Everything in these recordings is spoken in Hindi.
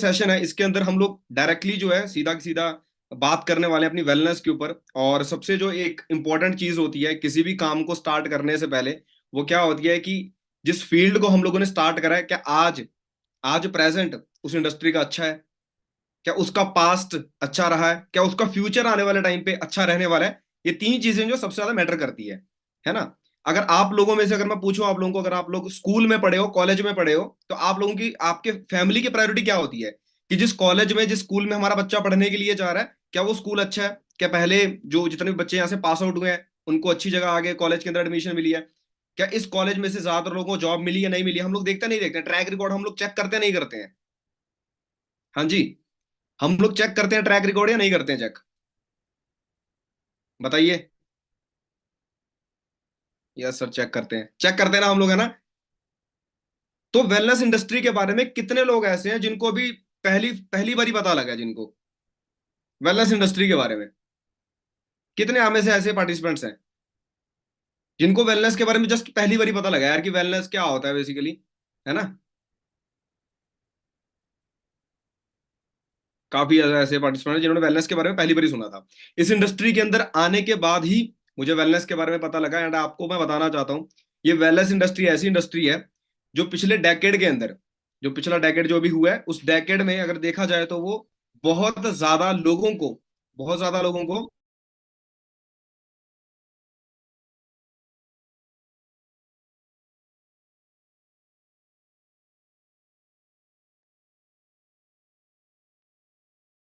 सेशन है, इसके अंदर हम लोग डायरेक्टली जो है सीधा सीधा बात करने वाले हैं अपनी वेलनेस के ऊपर। और सबसे जो एक इम्पोर्टेंट चीज होती है किसी भी काम को स्टार्ट करने से पहले, वो क्या होती है कि जिस फील्ड को हम लोगों ने स्टार्ट करा है, क्या आज आज प्रेजेंट उस इंडस्ट्री का अच्छा है, क्या उसका पास्ट अच्छा रहा है, क्या उसका फ्यूचर आने वाले टाइम पे अच्छा रहने वाला है। ये तीन चीजें जो सबसे ज्यादा मैटर करती है ना। अगर आप लोगों में से अगर मैं पूछूं आप लोगों को, अगर आप लोग स्कूल में पढ़े हो, कॉलेज में पढ़े हो, तो आप लोगों की, आपके फैमिली की प्रायोरिटी क्या होती है कि जिस कॉलेज में, जिस स्कूल में हमारा बच्चा पढ़ने के लिए जा रहा है, क्या वो स्कूल अच्छा है, क्या पहले जो जितने भी बच्चे यहाँ से पास आउट हुए हैं उनको अच्छी जगह आगे कॉलेज के अंदर एडमिशन मिली है, क्या इस कॉलेज में से ज्यादातर लोगों को जॉब मिली या नहीं मिली, हम लोग देखते नहीं, देखते ट्रैक रिकॉर्ड हम लोग चेक करते नहीं करते हैं। हाँ जी, हम लोग चेक करते हैं ट्रैक रिकॉर्ड या नहीं करते हैं चेक, बताइए। यस सर, चेक करते हैं, चेक करते हैं ना हम लोग, है ना। तो वेलनेस इंडस्ट्री के बारे में कितने लोग ऐसे हैं जिनको भी पहली पहली बार ही पता लगा, जिनको वेलनेस इंडस्ट्री के बारे में, कितने हमें से ऐसे पार्टिसिपेंट्स हैं जिनको वेलनेस के बारे में जस्ट पहली बार ही पता लगा यार कि वेलनेस क्या होता है बेसिकली, है ना। काफी ज्यादा ऐसे पार्टिसिपेंट हैं जिन्होंने वेलनेस के बारे में पहली बार ही सुना था। इस इंडस्ट्री के अंदर आने के बाद ही मुझे वेलनेस के बारे में पता लगा। एंड आपको मैं बताना चाहता हूँ, ये वेलनेस इंडस्ट्री ऐसी इंडस्ट्री है जो पिछले डेकेड के अंदर, जो पिछला डेकेड जो भी हुआ है, उस डेकेड में अगर देखा जाए तो वो बहुत ज्यादा लोगों को, बहुत ज्यादा लोगों को,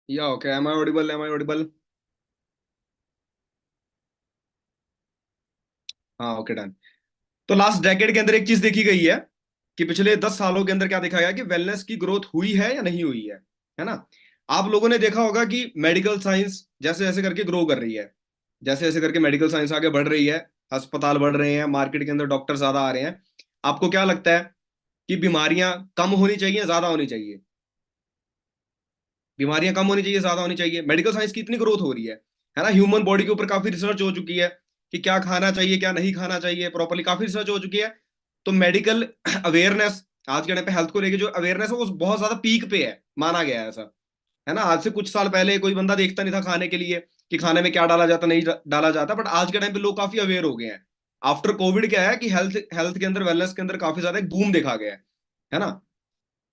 या okay, am I audible, am I audible. हाँ ओके, डन। तो लास्ट डेकेड के अंदर एक चीज देखी गई है कि पिछले 10 सालों के अंदर क्या देखा गया कि वेलनेस की ग्रोथ हुई है या नहीं हुई है ना। आप लोगों ने देखा होगा कि मेडिकल साइंस जैसे जैसे करके ग्रो कर रही है, जैसे जैसे करके मेडिकल साइंस आगे बढ़ रही है, अस्पताल बढ़ रहे हैं, मार्केट के अंदर डॉक्टर ज्यादा आ रहे हैं, आपको क्या लगता है कि बीमारियां कम होनी चाहिए, ज्यादा होनी चाहिए? बीमारियां कम होनी चाहिए, ज्यादा होनी चाहिए? मेडिकल साइंस की इतनी ग्रोथ हो रही है ना। ह्यूमन बॉडी के ऊपर काफी रिसर्च हो चुकी है कि क्या खाना चाहिए, क्या नहीं खाना चाहिए, प्रॉपरली काफी रिसर्च हो चुकी है। तो मेडिकल अवेयरनेस, आज के टाइम पे हेल्थ को लेके जो अवेयरनेस है वो बहुत ज्यादा पीक पे है, माना गया है ऐसा, है ना। आज से कुछ साल पहले कोई बंदा देखता नहीं था खाने के लिए कि खाने में क्या डाला जाता, नहीं डाला जाता, बट आज के टाइम पे लोग काफी अवेयर हो गए हैं। आफ्टर कोविड क्या है कि हेल्थ हेल्थ के अंदर, वेलनेस के अंदर काफी ज्यादा एक बूम देखा गया है ना।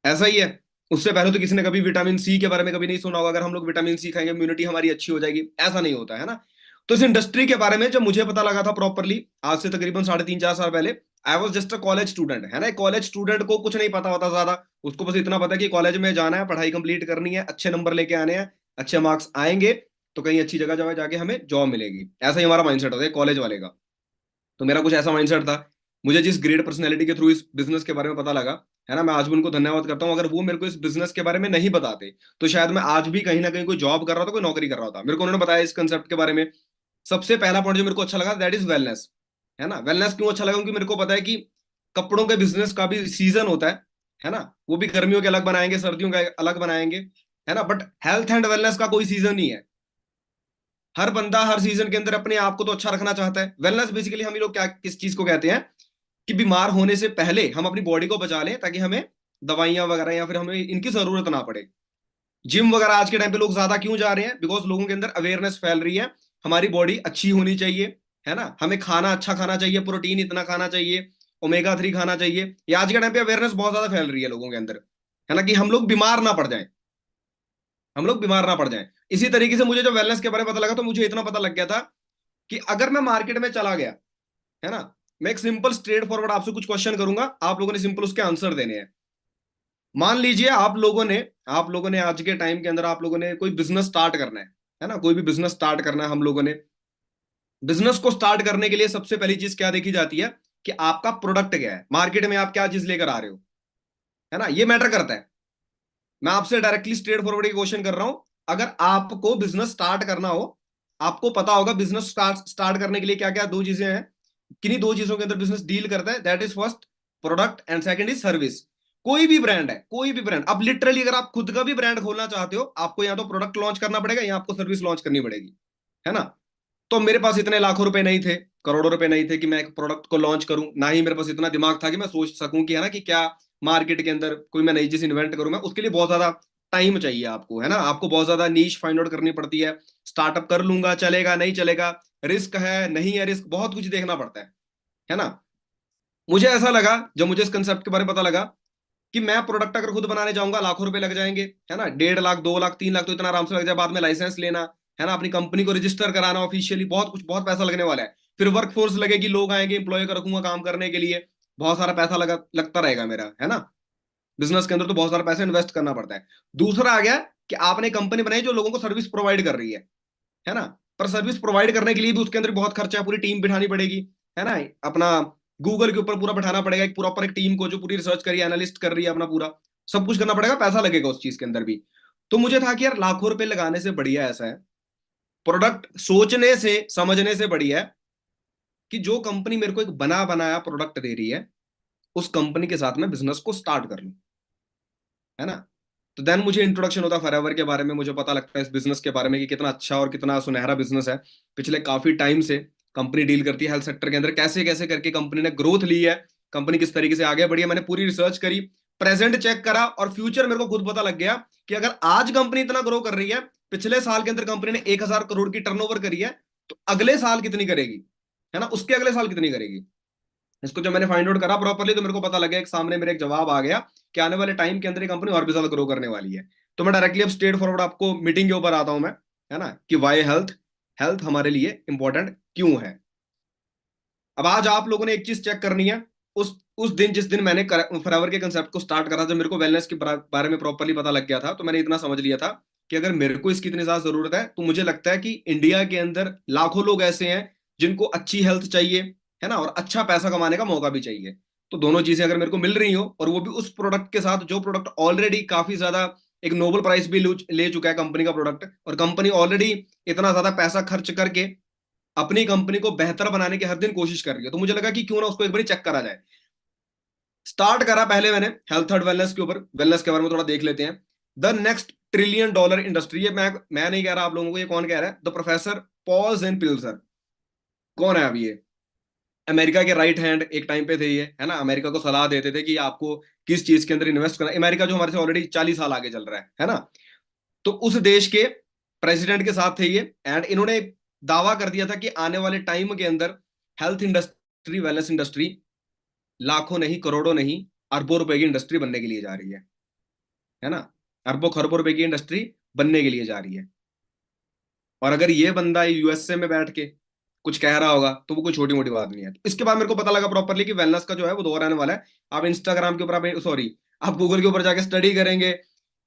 ऐसा ही है। उससे पहले तो किसी ने कभी विटामिन सी के बारे में कभी नहीं सुना होगा, अगर हम लोग विटामिन सी खाएंगे इम्यूनिटी हमारी अच्छी हो जाएगी, ऐसा नहीं होता है ना। तो इस इंडस्ट्री के बारे में जब मुझे पता लगा था प्रॉपरली, आज से तकरीबन 3.5 4 साल पहले, I was just a college student, है ना। कॉलेज स्टूडेंट को कुछ नहीं पता होता ज्यादा, उसको बस इतना पता है कि कॉलेज में जाना है, पढ़ाई कंप्लीट करनी है, अच्छे नंबर लेके आने हैं, अच्छे मार्क्स आएंगे तो कहीं अच्छी जगह जाए जाके हमें जॉब मिलेगी। ऐसा ही हमारा माइंडसेट होता है कॉलेज वाले का। तो मेरा कुछ ऐसा माइंडसेट था। मुझे जिस ग्रेट पर्सनैलिटी के थ्रू इस बिजनेस के बारे में पता लगा, है ना, मैं आज भी उनको धन्यवाद करता हूँ। अगर वो मेरे को इस बिजनेस के बारे में नहीं बताते तो शायद मैं आज भी कहीं ना कहीं कोई जॉब कर रहा था, कोई नौकरी कर रहा था। मेरे को उन्होंने बताया इस कंसेप्ट के बारे में। सबसे पहला पॉइंट जो मेरे को अच्छा लगा, दैट इज वेलनेस, है ना। वेलनेस क्यों अच्छा लगा? क्योंकि मेरे को पता है कि कपड़ों के बिजनेस का भी सीजन होता है ना। वो भी गर्मियों के अलग बनाएंगे, सर्दियों के अलग बनाएंगे, है ना। बट हेल्थ एंड वेलनेस का कोई सीजन नहीं है। हर बंदा हर सीजन के अंदर अपने आप को तो अच्छा रखना चाहता है। वेलनेस बेसिकली हम ही लोग क्या, किस चीज को कहते हैं कि बीमार होने से पहले हम अपनी बॉडी को बचा लें, ताकि हमें दवाइयां वगैरह या फिर हमें इनकी जरूरत ना पड़े। जिम वगैरह आज के टाइम पे लोग ज्यादा क्यों जा रहे हैं? बिकॉज लोगों के अंदर अवेयरनेस फैल रही है, हमारी बॉडी अच्छी होनी चाहिए, है ना। हमें खाना अच्छा खाना चाहिए, प्रोटीन इतना खाना चाहिए, ओमेगा 3 खाना चाहिए। ये आज के टाइम पे अवेयरनेस बहुत ज्यादा फैल रही है लोगों के अंदर, है ना, कि हम लोग बीमार ना पड़ जाएं, हम लोग बीमार ना पड़ जाएं। इसी तरीके से मुझे जब वेलनेस के बारे में पता लगा तो मुझे इतना पता लग गया था कि अगर मैं मार्केट में चला गया, है ना, मैं एक सिंपल स्ट्रेट फॉरवर्ड आपसे कुछ क्वेश्चन करूंगा, आप लोगों ने सिंपल उसके आंसर देने हैं। मान लीजिए आप लोगों ने आज के टाइम के अंदर आप लोगों ने कोई बिजनेस स्टार्ट करना है ना, कोई भी बिजनेस स्टार्ट करना है। हम लोगों ने बिजनेस को स्टार्ट करने के लिए सबसे पहली चीज क्या देखी जाती है कि आपका प्रोडक्ट क्या है, मार्केट में आप क्या चीज लेकर आ रहे हो, है ना, ये मैटर करता है। मैं आपसे डायरेक्टली स्ट्रेट फॉरवर्ड क्वेश्चन कर रहा हूं। अगर आपको बिजनेस स्टार्ट करना हो, आपको पता होगा बिजनेस स्टार्ट स्टार्ट करने के लिए क्या क्या दो चीजें हैं, किन्हीं दो चीजों के अंदर बिजनेस डील करता है, that is first product and second is service. कोई भी ब्रांड है, कोई भी ब्रांड, अब लिटरली अगर आप खुद का भी ब्रांड खोलना चाहते हो, आपको या तो प्रोडक्ट लॉन्च करना पड़ेगा या आपको सर्विस लॉन्च करनी पड़ेगी, है ना। तो मेरे पास इतने लाखों रुपए नहीं थे, करोड़ों रुपए नहीं थे कि मैं एक प्रोडक्ट को लॉन्च करूं, ना ही मेरे पास इतना दिमाग था कि मैं सोच सकूं कि, है ना, कि क्या मार्केट के अंदर कोई मैं नई चीज इन्वेंट करूं। मैं उसके लिए बहुत ज्यादा टाइम चाहिए आपको, है ना, आपको बहुत ज्यादा नीश फाइंड आउट करनी पड़ती है। स्टार्टअप कर लूंगा, चलेगा नहीं चलेगा, रिस्क है नहीं है, रिस्क बहुत कुछ देखना पड़ता है ना। मुझे ऐसा लगा जब मुझे इस कंसेप्ट के बारे में पता लगा कि मैं प्रोडक्ट अगर खुद बनाने जाऊंगा लाखों रुपए लग जाएंगे, है ना, 1.5 लाख 2 लाख 3 लाख तो इतना आराम से लग जाए, बाद में लाइसेंस लेना, है ना, अपनी कंपनी को रजिस्टर कराना ऑफिशियली, बहुत कुछ, बहुत पैसा लगने वाला है। फिर वर्क फोर्स लगेगी, लोग आएंगे, एम्प्लॉय रखूंगा काम करने के लिए, बहुत सारा पैसा लगता रहेगा मेरा, है ना। बिजनेस के अंदर तो बहुत सारा पैसा इन्वेस्ट करना पड़ता है। दूसरा आ गया कि आपने कंपनी बनाई जो लोगों को सर्विस प्रोवाइड कर रही है ना, पर सर्विस प्रोवाइड करने के लिए भी उसके अंदर बहुत खर्चा है, पूरी टीम बिठानी पड़ेगी, है ना, अपना गूगल के ऊपर पूरा बैठाना पड़ेगा, एक प्रॉपर एक टीम को जो पूरी रिसर्च करी एनालिस्ट कर रही है, अपना पूरा सब कुछ करना पड़ेगा, पैसा लगेगा उस चीज के अंदर भी। तो मुझे था कि यार लाखों रुपए लगाने से बढ़िया ऐसा है, प्रोडक्ट सोचने से समझने से बढ़िया है कि जो कंपनी मेरे को एक बना बनाया प्रोडक्ट दे रही है, उस कंपनी के साथ में बिजनेस को स्टार्ट कर लूं, है ना। तो देन मुझे इंट्रोडक्शन होता फॉरएवर के बारे में, मुझे पता लगता है इस बिजनेस के बारे में कि कितना अच्छा और कितना सुनहरा बिजनेस है। पिछले काफी टाइम से कंपनी डील करती है हेल्थ सेक्टर के अंदर, कैसे कैसे करके कंपनी ने ग्रोथ ली है, कंपनी किस तरीके से आगे बढ़ी है, मैंने पूरी रिसर्च करी, प्रेजेंट चेक करा, और फ्यूचर मेरे को खुद पता लग गया कि अगर आज कंपनी इतना ग्रो कर रही है, पिछले साल के अंदर कंपनी ने 1,000 करोड़ की टर्नओवर करी है, तो अगले साल कितनी करेगी, है ना, उसके अगले साल कितनी करेगी। इसको जब मैंने फाइंड आउट करा प्रॉपरली, तो मेरे को पता लगा, एक सामने मेरे एक जवाब आ गया कि आने वाले टाइम के अंदर ये कंपनी और भी ज्यादा ग्रो करने वाली है। तो मैं डायरेक्टली अब स्ट्रेट फॉरवर्ड आपको मीटिंग के ऊपर आता हूं मैं, है ना, कि वाई हेल्थ, हेल्थ हमारे लिए इंपॉर्टेंट क्यों है। अब आज आप लोगों ने एक चीज चेक करनी है, उस दिन जिस दिन मैंने फॉरएवर के कंसेप्ट को स्टार्ट करा, जब मेरे को वेलनेस के बारे में प्रॉपरली पता लग गया था, तो मैंने इतना समझ लिया था कि अगर मेरे को इसकी इतनी ज्यादा जरूरत है, तो मुझे लगता है कि इंडिया के अंदर लाखों लोग ऐसे हैं जिनको अच्छी हेल्थ चाहिए, है ना, और अच्छा पैसा कमाने का मौका भी चाहिए। तो दोनों चीजें अगर मेरे को मिल रही हो, और वो भी उस प्रोडक्ट के साथ जो प्रोडक्ट ऑलरेडी काफी ज्यादा एक नोबल प्राइस भी ले चुका है कंपनी का प्रोडक्ट, और कंपनी ऑलरेडी इतना ज्यादा पैसा खर्च करके अपनी कंपनी को बेहतर बनाने की हर दिन कोशिश कर रही है, तो मुझे लगा कि क्यों ना उसको एक बार चेक करा जाए। स्टार्ट करा पहले मैंने हेल्थ एंड वेलनेस के ऊपर, वेलनेस के बारे में थोड़ा देख लेते हैं। The next trillion dollar industry, ये मैं नहीं कह रहा आप लोगों को, ये कौन कह रहा है, द प्रोफेसर पॉल एंड पिल्सर। कौन है अभी ये, अमेरिका के राइट हैंड एक टाइम पे थे ये, है ना, अमेरिका को सलाह देते थे कि आपको किस चीज के अंदर इन्वेस्ट करना, अमेरिका जो हमारे से ऑलरेडी 40 साल आगे चल रहा है ना। तो उस देश के प्रेसिडेंट के साथ थे ये, एंड इन्होंने दावा कर दिया था कि आने वाले टाइम के अंदर हेल्थ इंडस्ट्री, वेलनेस इंडस्ट्री लाखों नहीं, करोड़ों नहीं, अरबों रुपए की इंडस्ट्री बनने के लिए जा रही है ना, अरबों खरबों रुपए की इंडस्ट्री बनने के लिए जा रही है। और अगर ये बंदा यूएसए में बैठ के कुछ कह रहा होगा, तो वो कोई छोटी मोटी बात नहीं है। तो इसके बाद मेरे को पता लगा प्रॉपरली कि वेलनेस का जो है वो दौर आने वाला है। आप इंस्टाग्राम के ऊपर, आप सॉरी, आप गूगल के ऊपर जाके स्टडी करेंगे,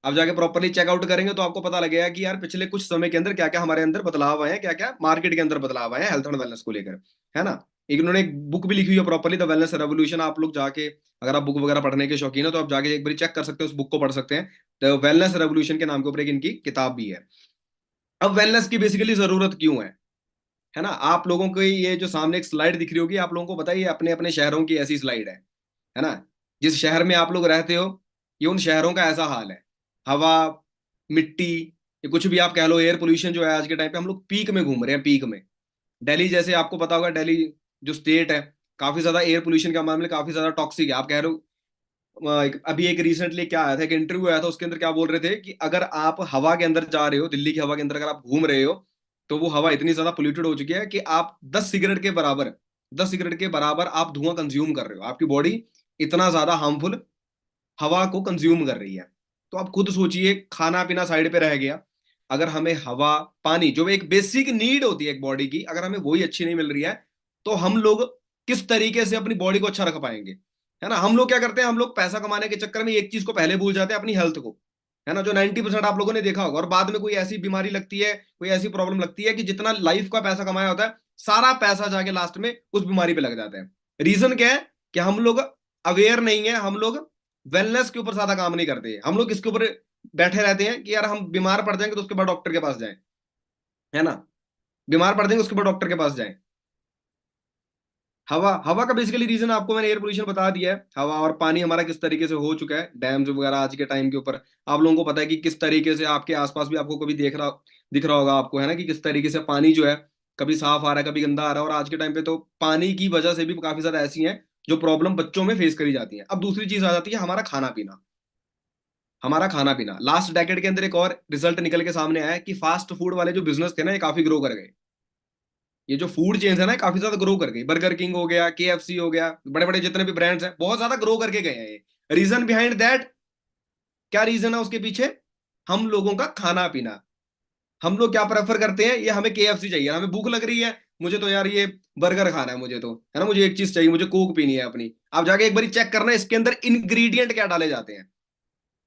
आप जाके प्रॉपरली चेकआउट करेंगे, तो आपको पता लगेगा कि यार पिछले कुछ समय के अंदर क्या क्या हमारे अंदर बदलाव आए हैं, क्या क्या मार्केट के अंदर बदलाव आए हैं हेल्थ एंड वेलनेस को लेकर, है ना। एक इन्होंने एक बुक भी लिखी हुई है प्रॉपरली, द वेलनेस रेवोल्यूशन, आप लोग जाके, अगर आप बुक वगैरह पढ़ने के शौकीन है, तो आप जाके एक बार चेक कर सकते हैं, उस बुक को पढ़ सकते हैं। द वेलनेस रेवोल्यूशन के नाम के ऊपर एक इनकी किताब भी है। अब वेलनेस की बेसिकली जरूरत क्यों है ना, आप लोगों को ये जो सामने एक स्लाइड दिख रही होगी, आप लोगों को बताइए अपने अपने शहरों की ऐसी स्लाइड है ना, जिस शहर में आप लोग रहते हो, ये उन शहरों का ऐसा हाल है, हवा, मिट्टी, ये कुछ भी आप कह लो, एयर पोल्यूशन जो है आज के टाइम पे हम लोग पीक में घूम रहे हैं, पीक में। दिल्ली जैसे आपको पता होगा, दिल्ली जो स्टेट है, काफी ज्यादा एयर पोल्यूशन के मामले में काफी ज्यादा टॉक्सिक है, आप कह रहे हो। अभी एक रिसेंटली क्या आया था, एक इंटरव्यू आया था, उसके अंदर क्या बोल रहे थे कि अगर आप हवा के अंदर जा रहे हो, दिल्ली की हवा के अंदर अगर आप घूम रहे हो, तो वो हवा इतनी ज्यादा पोल्यूटेड हो चुकी है कि आप 10 सिगरेट के बराबर आप धुआं कंज्यूम कर रहे हो, आपकी बॉडी इतना ज्यादा हार्मफुल हवा को कंज्यूम कर रही है। तो आप खुद सोचिए, खाना पीना साइड पे रह गया, अगर हमें हवा, पानी, जो एक बेसिक नीड होती है एक बॉडी की, अगर हमें वही अच्छी नहीं मिल रही है, तो हम लोग किस तरीके से अपनी बॉडी को अच्छा रख पाएंगे, है ना। हम लोग क्या करते हैं, हम लोग पैसा कमाने के चक्कर में एक चीज को पहले भूल जाते हैं, अपनी हेल्थ को, है ना, जो 90% आप लोगों ने देखा होगा, और बाद में कोई ऐसी बीमारी लगती है, कोई ऐसी प्रॉब्लम लगती है कि जितना लाइफ का पैसा कमाया होता है, सारा पैसा जाके लास्ट में उस बीमारी पे लग जाता है। रीजन क्या है कि हम लोग अवेयर नहीं है, हम लोग वेलनेस के ऊपर ज्यादा काम नहीं करते, हम लोग इसके ऊपर बैठे रहते हैं कि यार हम बीमार पड़ जाएंगे तो उसके बाद डॉक्टर के पास जाएं, है ना, बीमार पड़ जाएंगे उसके बाद डॉक्टर के पास जाएं। हवा, हवा का बेसिकली रीजन आपको मैंने एयर पोल्यूशन बता दिया है। हवा और पानी हमारा किस तरीके से हो चुका है, डैम्स वगैरह आज के टाइम के ऊपर आप लोगों को पता है कि किस तरीके से आपके आसपास भी आपको कभी दिख रहा होगा आपको, है ना, कि किस तरीके से पानी जो है कभी साफ आ रहा है, कभी गंदा आ रहा है। और आज के टाइम पे तो पानी की वजह से भी काफी ज्यादा ऐसी हैं जो प्रॉब्लम बच्चों में फेस करी जाती है। अब दूसरी चीज आ जाती है हमारा खाना पीना, हमारा खाना पीना। लास्ट डेकेड के अंदर एक और रिजल्ट निकल के सामने आया कि फास्ट फूड वाले जो बिजनेस थे ना, ये काफी ग्रो कर गए। ये जो फूड चेन्स है ना, ये काफी ज्यादा ग्रो कर गई। बर्गर किंग हो गया, केएफसी हो गया, बड़े बड़े जितने भी ब्रांड्स हैं बहुत ज्यादा ग्रो करके गए हैं ये। रीजन बिहाइंड दैट, क्या रीजन है उसके पीछे? हम लोगों का खाना पीना। हम लोग क्या प्रेफर करते हैं, ये हमें केएफसी चाहिए, हमें भूख लग रही है, मुझे तो यार ये बर्गर खाना है, मुझे तो है ना, मुझे एक चीज चाहिए, मुझे कोक पीनी है अपनी। आप जाके एक बार चेक करना इसके अंदर इंग्रेडिएंट क्या डाले जाते हैं।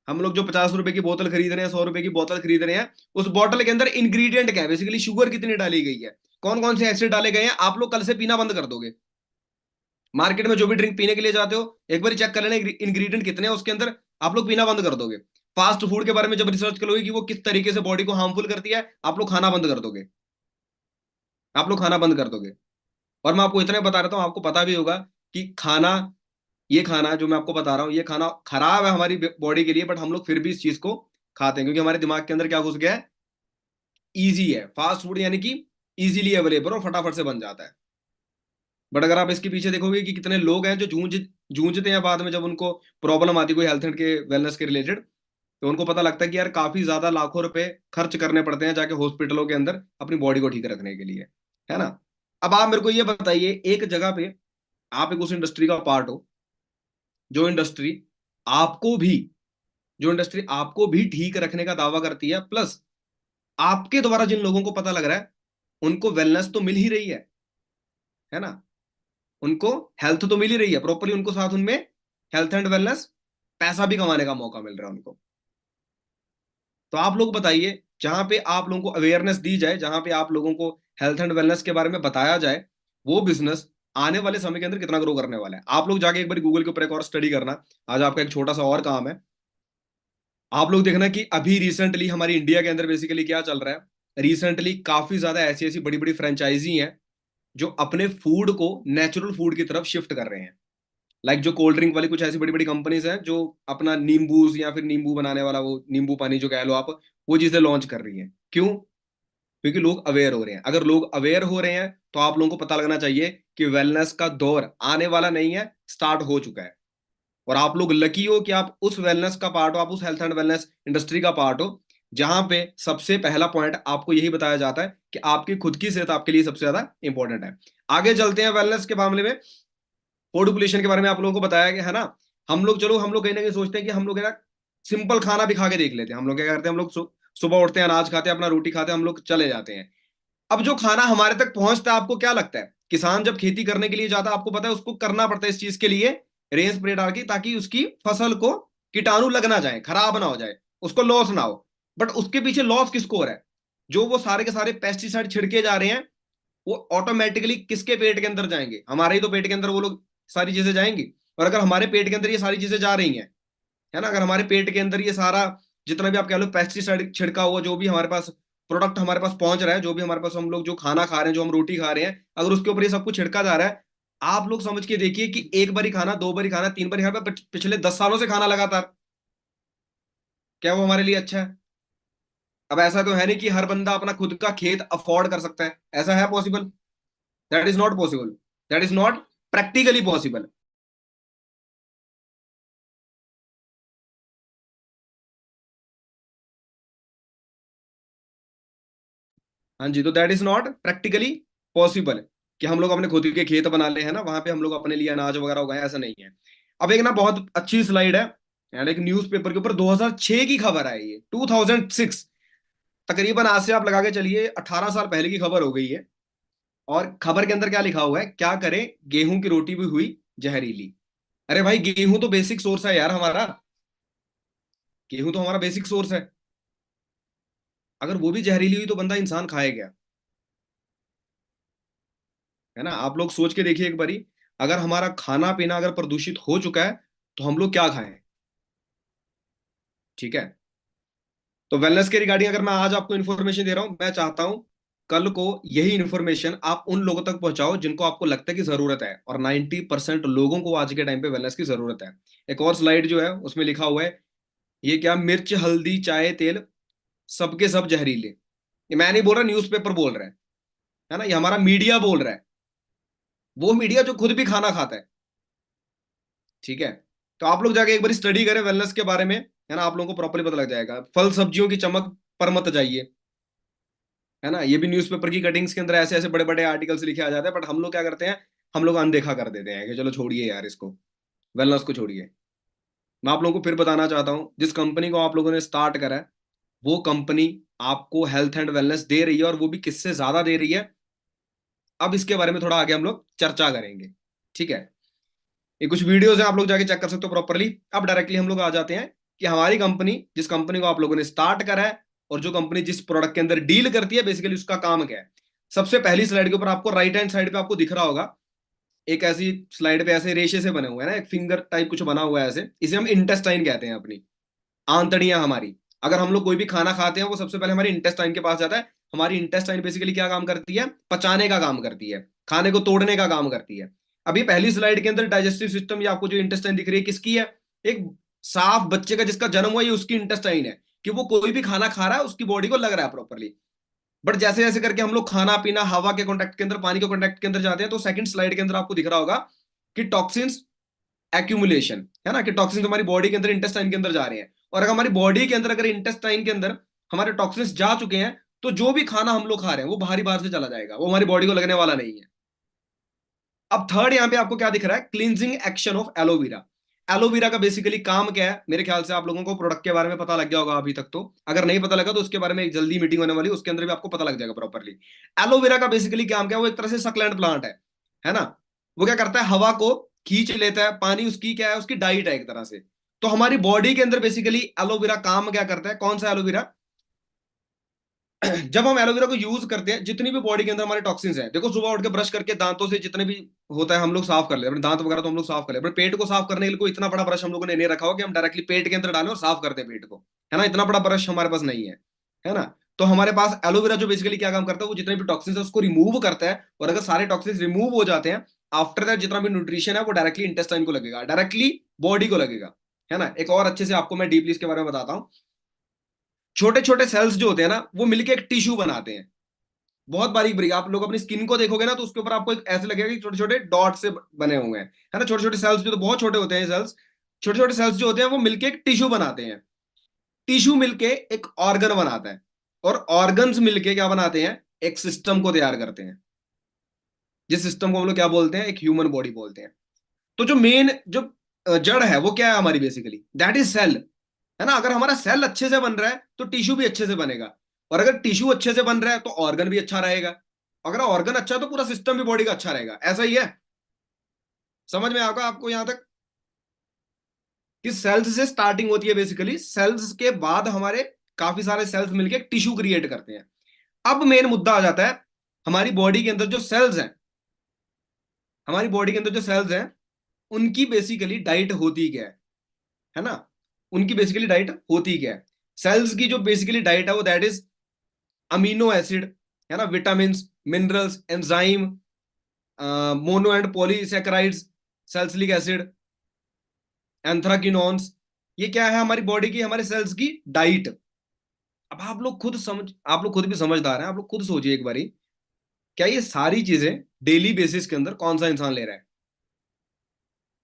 हम लोग जो 50 रुपए की बोतल खरीद रहे हैं, 100 रुपए की बोतल खरीद रहे हैं, उस बोतल के अंदर इंग्रेडिएंट क्या है, बेसिकली शुगर कितनी डाली गई है, कौन कौन से एसिड डाले गए हैं। आप लोग कल से पीना बंद कर दोगे। मार्केट में जो भी ड्रिंक पीने के लिए जाते हो, एक बार चेक कर लेना इंग्रेडिएंट कितने हैं उसके अंदर, आप लोग पीना बंद कर दोगे। फास्ट फूड के बारे में जब रिसर्च करोगे कि वो किस तरीके से बॉडी को हार्मफुल करती है, आप लोग खाना बंद कर दोगे। आप लोग खाना बंद कर दोगे। और मैं आपको इतना ही बता रहा हूँ, आपको पता भी होगा कि खाना, ये खाना जो मैं आपको बता रहा हूँ, ये खाना खराब है हमारी बॉडी के लिए, बट हम लोग फिर भी इस चीज को खाते हैं क्योंकि हमारे दिमाग के अंदर क्या घुस गया है, इजी है। फास्ट फूड यानी कि इजीली अवेलेबल और फटाफट से बन जाता है। बट अगर आप इसके पीछे देखोगे कि कितने लोग हैं जो जूझते हैं बाद में, जब उनको प्रॉब्लम आती है कोई हेल्थ के वेलनेस के रिलेटेड, तो उनको पता लगता है कि यार काफी ज्यादा लाखों रुपए खर्च करने पड़ते हैं जाके हॉस्पिटलों के अंदर अपनी बॉडी को ठीक रखने के लिए, है ना। अब आप मेरे को ये बताइए, एक जगह पे आप एक उस इंडस्ट्री का पार्ट हो, जो इंडस्ट्री आपको भी जो इंडस्ट्री आपको भी ठीक रखने का दावा करती है, प्लस आपके द्वारा जिन लोगों को पता लग रहा है उनको वेलनेस तो मिल ही रही है ना, उनको हेल्थ तो मिल ही रही है प्रॉपरली, उनको साथ उनमें हेल्थ एंड वेलनेस, पैसा भी कमाने का मौका मिल रहा है उनको। तो आप लोग बताइए, जहां पे आप लोगों को अवेयरनेस दी जाए, जहां पे आप लोगों को हेल्थ एंड वेलनेस के बारे में बताया जाए, वो बिजनेस आने वाले समय के अंदर कितना ग्रो करने वाला है। आप लोग जाके एक बार गूगल के ऊपर एक और स्टडी करना। आज आपका एक छोटा सा और काम है, आप लोग देखना कि अभी रिसेंटली हमारी इंडिया के अंदर बेसिकली क्या चल रहा है। रिसेंटली काफी ज्यादा ऐसी ऐसी बड़ी बड़ी फ्रेंचाइजी हैं जो अपने फूड को नेचुरल फूड की तरफ शिफ्ट कर रहे हैं। लाइक जो कोल्ड ड्रिंक वाली कुछ ऐसी बड़ी बड़ी कंपनीज हैं जो अपना नींबू या फिर नींबू बनाने वाला वो नींबू पानी जो कह लो आप, वो चीजें लॉन्च कर रही हैं। क्यों? क्योंकि लोग अवेयर हो रहे हैं। अगर लोग अवेयर हो रहे हैं तो आप लोगों को पता लगना चाहिए कि वेलनेस का दौर आने वाला नहीं है, स्टार्ट हो चुका है। और आप लोग लकी हो कि आप उस वेलनेस का पार्ट हो, आप उस हेल्थ एंड वेलनेस इंडस्ट्री का पार्ट हो, जहां पे सबसे पहला पॉइंट आपको यही बताया जाता है कि आपकी खुद की सेहत आपके लिए सबसे ज्यादा इंपॉर्टेंट है। आगे चलते हैं वेलनेस के मामले में। फूड पोल्यूशन के बारे में आप लोगों को बताया गया है ना। हम लोग कहीं ना कहीं सोचते हैं कि हम लोग है ना सिंपल खाना भी खा के देख लेते हैं। हम लोग क्या करते हैं, हम लोग सुबह उठते हैं, अनाज खाते हैं, अपना रोटी खाते हैं, हम लोग चले जाते हैं। अब जो खाना हमारे तक पहुंचता है, आपको क्या लगता है, किसान जब खेती करने के लिए जाता है, आपको पता है उसको करना पड़ता है इस चीज के लिए, रेस स्प्रे डाल के, ताकि उसकी फसल को कीटाणु लग ना जाए, खराब ना हो जाए, उसको लॉस ना हो। बट उसके पीछे लॉस किसको हो रहा है? जो वो सारे के सारे पेस्टिसाइड छिड़के जा रहे हैं, वो ऑटोमेटिकली किसके पेट के अंदर जाएंगे? हमारे ही तो पेट के अंदर वो लोग सारी चीजें जाएंगी। और अगर हमारे पेट के अंदर ये सारी चीजें जा रही हैं, है ना, अगर हमारे पेट के अंदर ये सारा जितना भी आप कह लो पेस्टिसाइड छिड़का हुआ जो भी हमारे पास प्रोडक्ट हमारे पास पहुंच रहा है, जो भी हमारे पास हम लोग जो खाना खा रहे हैं, जो हम रोटी खा रहे हैं, अगर उसके ऊपर ये सब कुछ छिड़का जा रहा है, आप लोग समझ के देखिए कि एक बारी खाना, दो बारी खाना, तीन बारी खाना, पिछले 10 सालों से खाना लगातार, क्या वो हमारे लिए अच्छा है? अब ऐसा तो है नहीं कि हर बंदा अपना खुद का खेत अफोर्ड कर सकता है। ऐसा है possible? That is not possible. That is not practically possible. हाँ जी, तो that is not practically possible कि हम लोग अपने खुद के खेत बना ले, है ना, वहां पे हम लोग अपने लिए अनाज वगैरह उगाए, ऐसा नहीं है। अब एक ना बहुत अच्छी स्लाइड है, यानी एक न्यूज़पेपर के ऊपर 2006 की खबर है, ये 2006, तकरीबन आज से आप लगा के चलिए 18 साल पहले की खबर हो गई है। और खबर के अंदर क्या लिखा हुआ है, क्या करें गेहूं की रोटी भी हुई जहरीली। अरे भाई, गेहूं तो बेसिक सोर्स है यार हमारा, गेहूं तो हमारा बेसिक सोर्स है। अगर वो भी जहरीली हुई तो बंदा इंसान खाए क्या? है ना। आप लोग सोच के देखिए एक बारी, अगर हमारा खाना पीना अगर प्रदूषित हो चुका है तो हम लोग क्या खाएं? ठीक है। तो वेलनेस के रिगार्डिंग अगर मैं आज आपको इन्फॉर्मेशन दे रहा हूं, मैं चाहता हूं कल को यही इन्फॉर्मेशन आप उन लोगों तक पहुंचाओ जिनको आपको लगता है कि जरूरत है। और 90% लोगों को आज के टाइम पे वेलनेस की जरूरत है। एक और स्लाइड जो है उसमें लिखा हुआ है, ये क्या, मिर्च हल्दी चाय तेल सबके सब जहरीले। ये मैं नहीं बोल रहा, न्यूज़पेपर बोल रहा है ना, ये हमारा मीडिया बोल रहा है, वो मीडिया जो खुद भी खाना खाता है। ठीक है। तो आप लोग जाके एक बार स्टडी करें वेलनेस के बारे में, है ना, आप लोगों को प्रॉपर्ली पता लग जाएगा। फल सब्जियों की चमक पर मत जाइए, है ना, ये भी न्यूज़पेपर की कटिंग्स के अंदर ऐसे ऐसे बड़े बड़े आर्टिकल्स लिखे आ जाते हैं, बट हम लोग क्या करते हैं, हम लोग अनदेखा कर देते हैं कि चलो छोड़िए यार इसको, वेलनेस को छोड़िए। मैं आप लोगों को फिर बताना चाहता हूँ, जिस कंपनी को आप लोगों ने स्टार्ट करा है, वो कंपनी आपको हेल्थ एंड वेलनेस दे रही है, और वो भी किससे ज्यादा दे रही है। अब इसके बारे में थोड़ा आगे हम लोग चर्चा करेंगे, ठीक है। ये कुछ वीडियोस हैं, आप लोग जाके चेक कर सकते हो प्रॉपरली। अब डायरेक्टली हम लोग आ जाते हैं कि हमारी कंपनी, जिस कंपनी को आप लोगों ने स्टार्ट करा है, और जो कंपनी जिस प्रोडक्ट के अंदर डील करती है, बेसिकली उसका काम क्या है। सबसे पहली स्लाइड के ऊपर आपको राइट हैंड साइड पे आपको दिख रहा होगा, एक ऐसी स्लाइड पे ऐसे रेशे से बने हुए हैं ना, एक फिंगर टाइप कुछ बना हुआ है ऐसे, इसे हम इंटेस्टाइन कहते हैं, अपनी आंतड़ियां हमारी। अगर हम लोग कोई भी खाना खाते हैं, वो सबसे पहले हमारे इंटेस्टाइन के पास जाता है। हमारी इंटेस्टाइन बेसिकली क्या काम करती है, पचाने का काम करती है, खाने को तोड़ने का काम करती है। अभी पहली स्लाइड के अंदर डाइजेस्टिव सिस्टम, या आपको जो इंटेस्टाइन दिख रही है, किसकी है, एक साफ बच्चे का जिसका जन्म हुआ, ये उसकी इंटेस्टाइन है, कि वो कोई भी खाना खा रहा है, उसकी बॉडी को लग रहा है प्रॉपरली। बट जैसे जैसे करके हम लोग खाना पीना हवा के कॉन्टेक्ट के अंदर, पानी के कॉन्टेक्ट के अंदर जाते हैं, तो सेकंड स्लाइड के अंदर आपको दिख रहा होगा कि टॉक्सिन्स एक्यूमुलेशन, है ना, कि टॉक्सिन्स हमारी बॉडी के अंदर इंटेस्टाइन के अंदर जा रहे हैं। और अगर हमारी बॉडी के अंदर, अगर इंटेस्टाइन के अंदर हमारे टॉक्सिन्स जा चुके हैं, तो जो भी खाना हम लोग खा रहे हैं वो बाहर से चला जाएगा, वो हमारी बॉडी को लगने वाला नहीं है। अब थर्ड यहां पे आपको क्या दिख रहा है, cleansing action of aloe vera. Aloe vera का बेसिकली काम क्या है, मेरे ख्याल से आप लोगों को प्रोडक्ट के बारे में पता लग गया होगा अभी तक तो। अगर नहीं पता लगा तो उसके बारे में एक जल्दी मीटिंग होने वाली है, उसके अंदर भी आपको पता लग जाएगा प्रॉपरली। एलोवेरा का बेसिकली काम क्या है, वो एक तरह से सक्लेंट प्लांट है ना। वो क्या करता है, हवा को खींच लेता है, पानी उसकी क्या है, उसकी डाइट है एक तरह से। तो हमारी बॉडी के अंदर बेसिकली एलोवेरा काम क्या करता है, कौन सा एलोवेरा, जब हम एलोवेरा को यूज करते हैं, जितनी भी बॉडी के अंदर हमारे टॉक्सिन्स हैं, देखो सुबह उठ के ब्रश करके दांतों से जितने भी होता है हम लोग साफ कर लेते हैं, अपने दांत वगैरह तो हम लोग साफ कर लेते हैं, पेट को साफ करने के लिए कोई इतना बड़ा ब्रश हम लोगों ने नहीं रखा हो कि हम डायरेक्टली पेट के अंदर डालें और साफ करते हैं पेट को, है ना, इतना बड़ा ब्रश हमारे पास नहीं है ना। तो हमारे पास एलोवेरा जो बेसिकली क्या काम करता है, वो जितने भी टॉक्सिन्स है उसको रिमूव करता है, और अगर सारे टॉक्सिन्स रिमूव हो जाते हैं, आफ्टर दैट जितना भी न्यूट्रिशन है वो डायरेक्टली इंटेस्टाइन को लगेगा, डायरेक्टली बॉडी को लगेगा, है ना। एक और अच्छे से आपको मैं डीपली इसके बारे में बताता हूँ। छोटे छोटे सेल्स जो होते हैं ना, वो मिलके एक टिश्यू बनाते हैं, बहुत बारीक बारीक। आप लोग अपनी स्किन को देखोगे ना, तो उसके ऊपर आपको एक ऐसे लगेगा कि छोटे छोटे डॉट से बने हुए हैं, है ना, छोटे छोटे सेल्स जो तो बहुत छोटे होते हैं सेल्स। छोटे छोटे सेल्स जो होते हैं वो मिलके एक टिश्यू बनाते हैं, टिश्यू मिलके एक ऑर्गन बनाता है, और ऑर्गन्स मिलके क्या बनाते हैं, एक सिस्टम को तैयार करते हैं, जिस सिस्टम को हम लोग क्या बोलते हैं, एक ह्यूमन बॉडी बोलते हैं। तो जो मेन जो जड़ है वो क्या है हमारी, बेसिकली दैट इज सेल, है ना। अगर हमारा सेल अच्छे से बन रहा है तो टिश्यू भी अच्छे से बनेगा, और अगर टिश्यू अच्छे से बन रहा है तो ऑर्गन भी अच्छा रहेगा, अगर ऑर्गन अच्छा है तो पूरा सिस्टम भी बॉडी का अच्छा रहेगा, ऐसा ही है। समझ में आएगा आपको यहां तक, कि सेल्स से स्टार्टिंग होती है, बेसिकली सेल्स के बाद हमारे काफी सारे सेल्स मिलके एक टिश्यू क्रिएट करते हैं। अब मेन मुद्दा आ जाता है, हमारी बॉडी के अंदर जो सेल्स हैं, हमारी बॉडी के अंदर जो सेल्स हैं, उनकी बेसिकली डाइट होती क्या है ना, उनकी बेसिकली डाइट होती क्या है। सेल्स की जो बेसिकली डाइट है वो दैट इज अमीनो एसिड, है ना, vitamin, minerals, enzyme, mono and polysaccharides, salicylic acid, anthraquinones. ये क्या है हमारी बॉडी की, हमारे सेल्स की डाइट। अब आप लोग खुद भी समझदार हैं, आप लोग खुद सोचिए एक बारी, क्या ये सारी चीजें डेली बेसिस के अंदर कौन सा इंसान ले रहा है।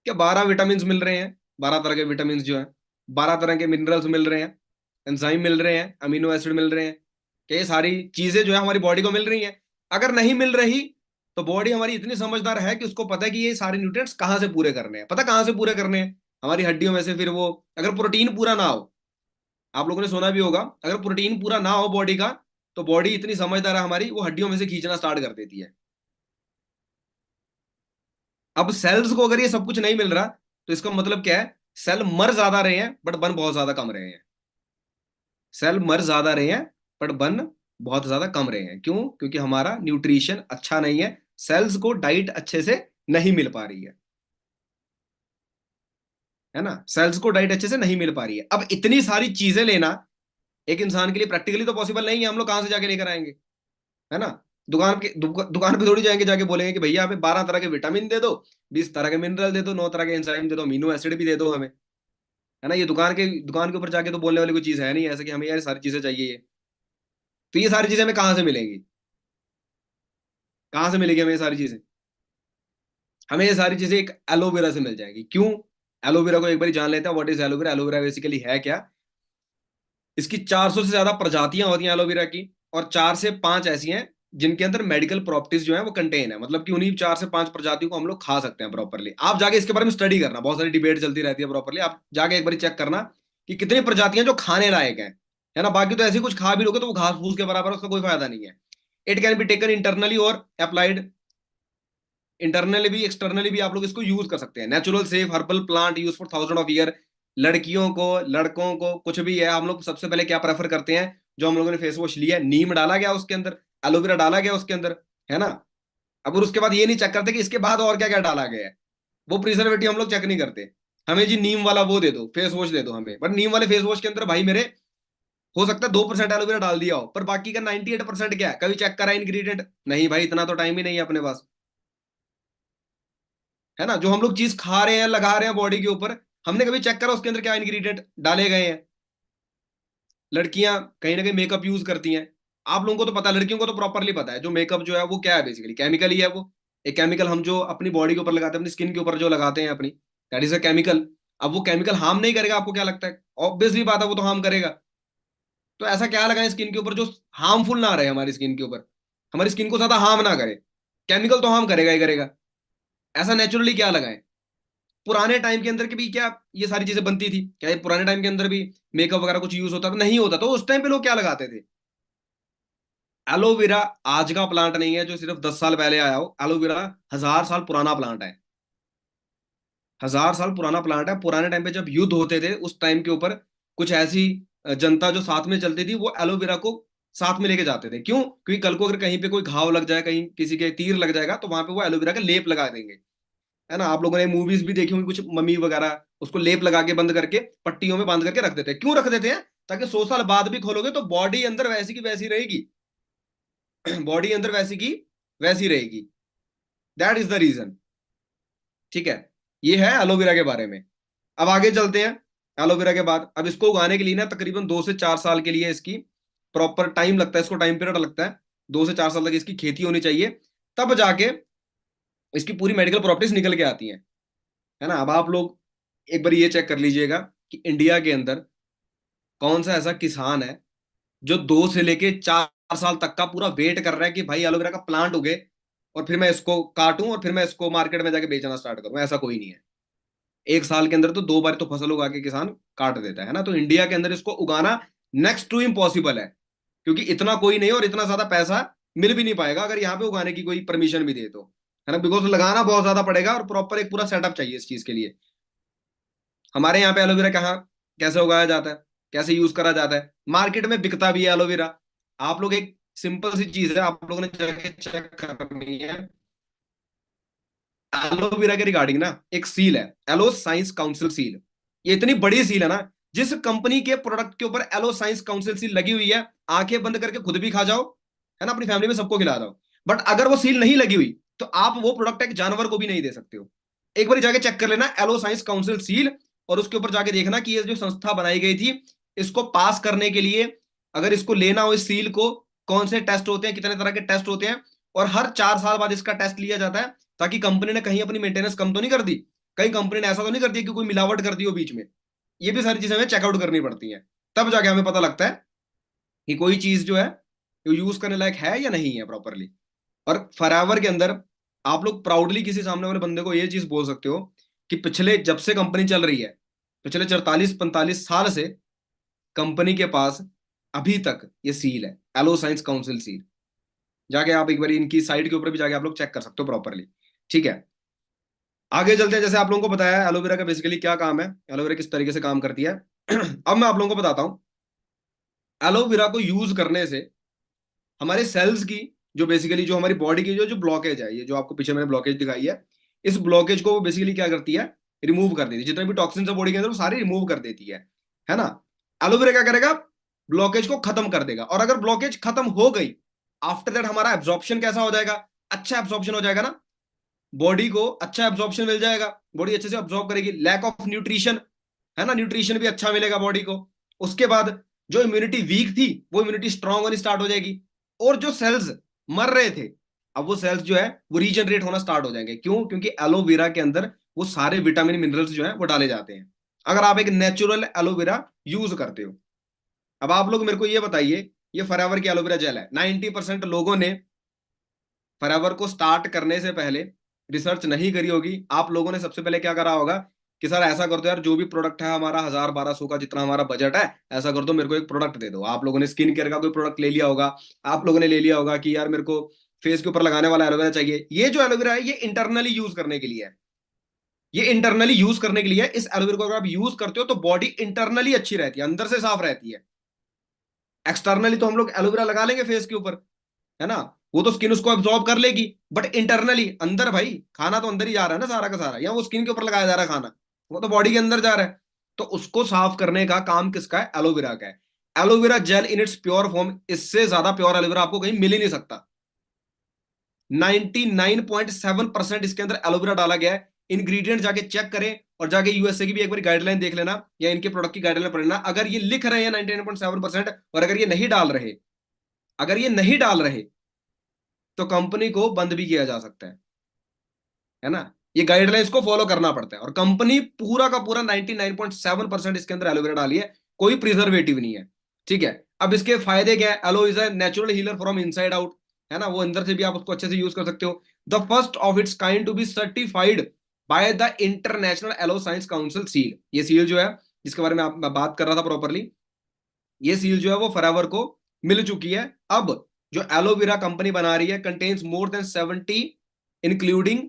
क्या 12 विटामिन मिल रहे हैं, 12 तरह के विटामिन जो है, 12 तरह के मिनरल्स मिल रहे हैं, एंजाइम मिल रहे हैं, अमीनो एसिड मिल रहे हैं, क्या ये सारी चीजें जो है हमारी बॉडी को मिल रही हैं। अगर नहीं मिल रही, तो बॉडी हमारी इतनी समझदार है कि उसको पता है कि ये सारे न्यूट्रिएंट्स कहाँ से पूरे करने हैं, पता कहाँ से पूरे करने हैं, हमारी हड्डियों में से। फिर वो, अगर प्रोटीन पूरा ना हो, आप लोगों ने सुना भी होगा, अगर प्रोटीन पूरा ना हो बॉडी का, तो बॉडी इतनी समझदार है हमारी, वो हड्डियों में से खींचना स्टार्ट कर देती है। अब सेल्स को अगर ये सब कुछ नहीं मिल रहा, तो इसका मतलब क्या है, सेल मर ज्यादा रहे हैं बट बन बहुत ज्यादा कम रहे हैं। सेल मर ज्यादा रहे हैं बट बन बहुत ज्यादा कम रहे हैं। क्यों? क्योंकि हमारा न्यूट्रिशन अच्छा नहीं है, सेल्स को डाइट अच्छे से नहीं मिल पा रही है ना, सेल्स को डाइट अच्छे से नहीं मिल पा रही है। अब इतनी सारी चीजें लेना एक इंसान के लिए प्रैक्टिकली तो पॉसिबल नहीं है, हम लोग कहां से जाके लेकर आएंगे, है ना। दुकान पे थोड़ी जाएंगे, जाके बोलेंगे कि भैया हमें 12 तरह के विटामिन दे दो, 20 तरह के मिनरल दे दो, 9 तरह के एंजाइम दे दो, अमीनो एसिड भी दे दो हमें, है ना। ये दुकान के ऊपर जाके तो बोलने वाली कोई चीज है नहीं ऐसे कि हमें यार सारी चीजें चाहिए ये। तो ये सारी चीजें हमें कहाँ से मिलेंगी, कहाँ से मिलेगी हमें ये सारी चीजें, हमें ये सारी चीजें एक एलोवेरा से मिल जाएगी। क्यों? एलोवेरा को एक बार जान लेते हैं, what is aloe vera. Aloe vera basically है क्या, इसकी 400 से ज्यादा प्रजातियां होती हैं एलोवेरा की, और 4 से 5 ऐसी हैं जिनके अंदर मेडिकल प्रॉपर्टीज जो है वो कंटेन है, मतलब कि उन्हीं 4 से 5 प्रजातियों को हम लोग खा सकते हैं प्रॉपरली। आप जाके इसके बारे में स्टडी करना, बहुत सारी डिबेट चलती रहती है प्रॉपरली, आप जाके एक बार चेक करना कि कितनी प्रजातियां जो खाने लायक है ना। बाकी तो ऐसे कुछ खा भी लोगे तो वो घास फूस के बराबर है, उसका कोई फायदा नहीं है। It can be taken internally और अप्लाइड, इंटरनली भी एक्सटर्नली भी आप लोग इसको यूज कर सकते हैं। Natural safe herbal plant use for thousand of year. लड़कियों को, लड़कों को, कुछ भी है, हम लोग सबसे पहले क्या प्रेफर करते हैं, जो हम लोगों ने फेस वॉश लिया है, नीम डाला गया उसके अंदर, एलोवेरा डाला गया उसके अंदर, है ना। अब और उसके बाद ये नहीं चेक करते कि इसके बाद और क्या क्या डाला गया है, वो प्रिजर्वेटिव हम लोग चेक नहीं करते। हमें जी नीम वाला वो दे दो, फेस वॉश दे दो हमें, बट नीम वाले फेस वॉश के अंदर भाई मेरे हो सकता है 2% एलोवेरा डाल दिया हो, पर बाकी का 98% क्या है, कभी चेक करा इंग्रेडिएंट नहीं भाई, इतना तो टाइम ही नहीं है अपने पास, है ना। जो हम लोग चीज खा रहे हैं, लगा रहे हैं बॉडी के ऊपर, हमने कभी चेक करा उसके अंदर क्या इंग्रेडिएंट डाले गए हैं। लड़कियां कहीं ना कहीं मेकअप यूज करती हैं, आप लोगों को तो पता है, लड़कियों को तो प्रॉपरली पता है जो मेकअप जो है वो क्या है, बेसिकली केमिकल ही है वो। एक केमिकल हम जो अपनी बॉडी के ऊपर लगाते हैं, अपनी स्किन के ऊपर जो लगाते हैं अपनी, दैट इज अ केमिकल। अब वो केमिकल हार्म नहीं करेगा, आपको क्या लगता है? ऑब्वियसली बात है, वो तो हार्म करेगा। तो ऐसा क्या लगाएं स्किन के ऊपर जो हार्मफुल ना रहे हमारी स्किन के ऊपर, हमारी स्किन को ज्यादा हार्म ना करे। केमिकल तो हार्म करेगा ही करेगा, ऐसा नेचुरली क्या लगाएं? पुराने टाइम के अंदर के भी क्या ये सारी चीजें बनती थी क्या? ये पुराने टाइम के अंदर भी मेकअप वगैरह कुछ यूज होता था? नहीं होता। तो उस टाइम पे लोग क्या लगाते थे? एलोवेरा आज का प्लांट नहीं है जो सिर्फ 10 साल पहले आया हो, एलोवेरा 1000 साल पुराना प्लांट है। 1000 साल पुराना प्लांट है। पुराने टाइम पे जब युद्ध होते थे उस टाइम के ऊपर कुछ ऐसी जनता जो साथ में चलती थी, वो एलोवेरा को साथ में लेके जाते थे। क्यों? क्योंकि कल को अगर कहीं पे कोई घाव लग जाए, कहीं किसी के तीर लग जाएगा, तो वहां पे वो एलोवेरा का लेप लगा देंगे, है ना। आप लोगों ने मूवीज भी देखी होंगी, कुछ मम्मी वगैरह उसको लेप लगा के बंद करके पट्टियों में बांध करके रख देते हैं। क्यों रख देते हैं? ताकि 100 साल बाद भी खोलोगे तो बॉडी अंदर वैसी की वैसी रहेगी। बॉडी अंदर वैसी की वैसी रहेगी। That is the reason. ठीक है, ये है एलोवेरा के बारे में। अब आगे चलते हैं। एलोवेरा के बाद अब इसको उगाने के लिए ना तकरीबन 2 से 4 साल के लिए इसकी प्रॉपर टाइम लगता है, इसको टाइम पीरियड लगता है। 2 से 4 साल तक इसकी खेती होनी चाहिए, तब जाके इसकी पूरी मेडिकल प्रॉपर्टीज निकल के आती हैं, है ना। अब आप लोग एक बार ये चेक कर लीजिएगा कि इंडिया के अंदर कौन सा ऐसा किसान है जो 2 से लेके 4 साल तक का पूरा वेट कर रहा है कि भाई एलोवेरा का प्लांट उगे और फिर मैं इसको काटूं और फिर मैं इसको मार्केट में जाके बेचना स्टार्ट करूं। ऐसा कोई नहीं है। एक साल के अंदर तो 2 बार तो फसल उगा के किसान काट देता है ना। तो इंडिया के अंदर इसको उगाना नेक्स्ट टू इम्पॉसिबल है, क्योंकि इतना कोई नहीं है और इतना ज्यादा पैसा मिल भी नहीं पाएगा अगर यहाँ पे उगाने की कोई परमिशन भी दे तो, है ना। बिकॉज लगाना बहुत ज्यादा पड़ेगा और प्रॉपर एक पूरा सेटअप चाहिए इस चीज के लिए। हमारे यहाँ पे एलोवेरा कहाँ कैसे उगाया जाता है, कैसे यूज करा जाता है? मार्केट में बिकता भी है एलोवेरा। आप लोग एक सिंपल सी चीज है, आप लोगों ने जाके चेक करनी है। एलोवेरा के रिगार्डिंग ना एक सील है, एलो साइंस काउंसिल सील। ये इतनी बड़ी सील है ना, जिस कंपनी के प्रोडक्ट के ऊपर एलो साइंस काउंसिल सील लगी हुई है, आंखें बंद करके खुद भी खा जाओ, है ना, अपनी फैमिली में सबको खिला दो। बट अगर वो सील नहीं लगी हुई तो आप वो प्रोडक्ट एक जानवर को भी नहीं दे सकते हो। एक बार जाके चेक कर लेना एलो साइंस काउंसिल सील, और उसके ऊपर जाके देखना कि ये जो संस्था बनाई गई थी, इसको पास करने के लिए, अगर इसको लेना हो इस सील को, कौन से टेस्ट होते हैं, कितने तरह के टेस्ट होते हैं, और हर 4 साल बाद इसका टेस्ट लिया जाता है, ताकि कंपनी ने कहीं अपनी मेंटेनेंस कम तो नहीं कर दी, कहीं कंपनी ने ऐसा तो नहीं कर दिया कि कोई मिलावट कर दी हो बीच में। ये भी सारी चीजें हमें चेकआउट करनी पड़ती हैं, तब जाके हमें पता लगता है कि कोई चीज जो है यूज करने लायक है या नहीं है प्रॉपरली। और फॉरएवर के अंदर आप लोग प्राउडली किसी सामने वाले बंदे को ये चीज बोल सकते हो कि पिछले जब से कंपनी चल रही है, पिछले 44-45 साल से कंपनी के पास अभी तक ये सील है, एलो साइंस काउंसिल सील। जाके आप एक बार इनकी साइट के ऊपर भी जाके आप लोग चेक कर सकते हो प्रॉपरली। ठीक है, आगे चलते हैं। जैसे आप लोगों को बताया एलोवेरा का बेसिकली क्या काम है, एलोवेरा किस तरीके से काम करती है। अब मैं आप लोगों को बताता हूँ एलोवेरा को यूज करने से हमारे सेल्स की, जो बेसिकली जो हमारी बॉडी की जो जो ब्लॉकेज है, ये जो आपको पीछे मैंने ब्लॉकेज दिखाई है, इस ब्लॉकेज को वो बेसिकली क्या करती है, रिमूव कर देती है। जितने भी टॉक्सिन्स है बॉडी के अंदर वो सारी रिमूव कर देती है ना। एलोवेरा क्या करेगा? ब्लॉकेज को खत्म कर देगा। और अगर ब्लॉकेज खत्म हो गई, आफ्टर दैट हमारा एब्जॉर्प्शन कैसा हो जाएगा? अच्छा एब्जॉर्प्शन हो जाएगा ना, बॉडी को अच्छा एब्जॉर्प्शन मिल जाएगा, बॉडी अच्छे से अब्जॉर्ब करेगी। लैक ऑफ न्यूट्रिशन, है ना, न्यूट्रिशन भी अच्छा मिलेगा बॉडी को। उसके बाद जो इम्यूनिटी वीक थी वो इम्यूनिटी स्ट्रांग होनी स्टार्ट हो जाएगी। और जो सेल्स मर रहे थे, अब वो सेल्स जो है वो रीजनरेट होना स्टार्ट हो जाएंगे। क्यों? क्योंकि एलोवेरा के अंदर वो सारे विटामिन मिनरल्स जो है वो डाले जाते हैं, अगर आप एक नेचुरल एलोवेरा यूज करते हो। अब आप लोग मेरे को ये बताइए, ये फॉरएवर की एलोवेरा जेल है, 90% लोगों ने फॉरएवर को स्टार्ट करने से पहले रिसर्च नहीं करी होगी। आप लोगों ने सबसे पहले क्या करा होगा कि सर ऐसा कर दो यार, जो भी प्रोडक्ट है हमारा 1000-1200 का जितना हमारा बजट है, ऐसा कर दो मेरे को एक प्रोडक्ट दे दो। आप लोगों ने स्किन केयर का कोई प्रोडक्ट ले लिया होगा, आप लोगों ने ले लिया होगा कि यार मेरे को फेस के ऊपर लगाने वाला एलोवेरा चाहिए। ये जो एलोवेरा है ये इंटरनली यूज करने के लिए है, ये इंटरनली यूज करने के लिए है। इस एलोवेरा को अगर आप यूज करते हो तो बॉडी इंटरनली अच्छी रहती है, अंदर से साफ रहती है। एक्सटर्नली तो हम लोग एलोवेरा लगा लेंगे फेस के ऊपर, है ना, वो तो स्किन उसको एब्जॉर्ब कर लेगी, बट इंटरनली अंदर भाई खाना तो अंदर ही जा रहा है ना सारा का सारा, या वो स्किन के ऊपर लगाया जा रहा है खाना, वो तो बॉडी के अंदर जा रहा है। तो उसको साफ करने का काम किसका है? एलोवेरा का है। Aloe vera gel in its pure form, इससे ज्यादा प्योर एलोवेरा आपको कहीं मिल ही नहीं सकता। 99.7% इसके अंदर एलोवेरा डाला गया है। इंग्रेडिएंट जाके चेक करें, और जाके यूएसए की भी एक बार गाइडलाइन देख लेना, या इनके प्रोडक्ट की गाइडलाइन पढ़ लेना। अगर ये लिख रहे हैं 99.7%, और अगर ये नहीं डाल रहे, अगर ये नहीं डाल रहे, तो कंपनी को बंद भी किया जा सकता है ना। ये गाइडलाइंस को फॉलो करना पड़ता है, और कंपनी पूरा का पूरा 99.7% इसके अंदर एलोवेरा डाली है, कोई प्रिजर्वेटिव नहीं है। ठीक है, अब इसके फायदे क्या है? Aloe is a natural healer from inside out, है ना, वो अंदर से भी आप उसको अच्छे से यूज कर सकते हो। The first of its kind to be certified by the international aloe science council seal. ये सील जो है, जिसके बारे में मैं बात कर रहा था प्रॉपरली, ये सील जो है वो फॉरएवर को मिल चुकी है। अब जो एलोवेरा कंपनी बना रही है contains more than 70, including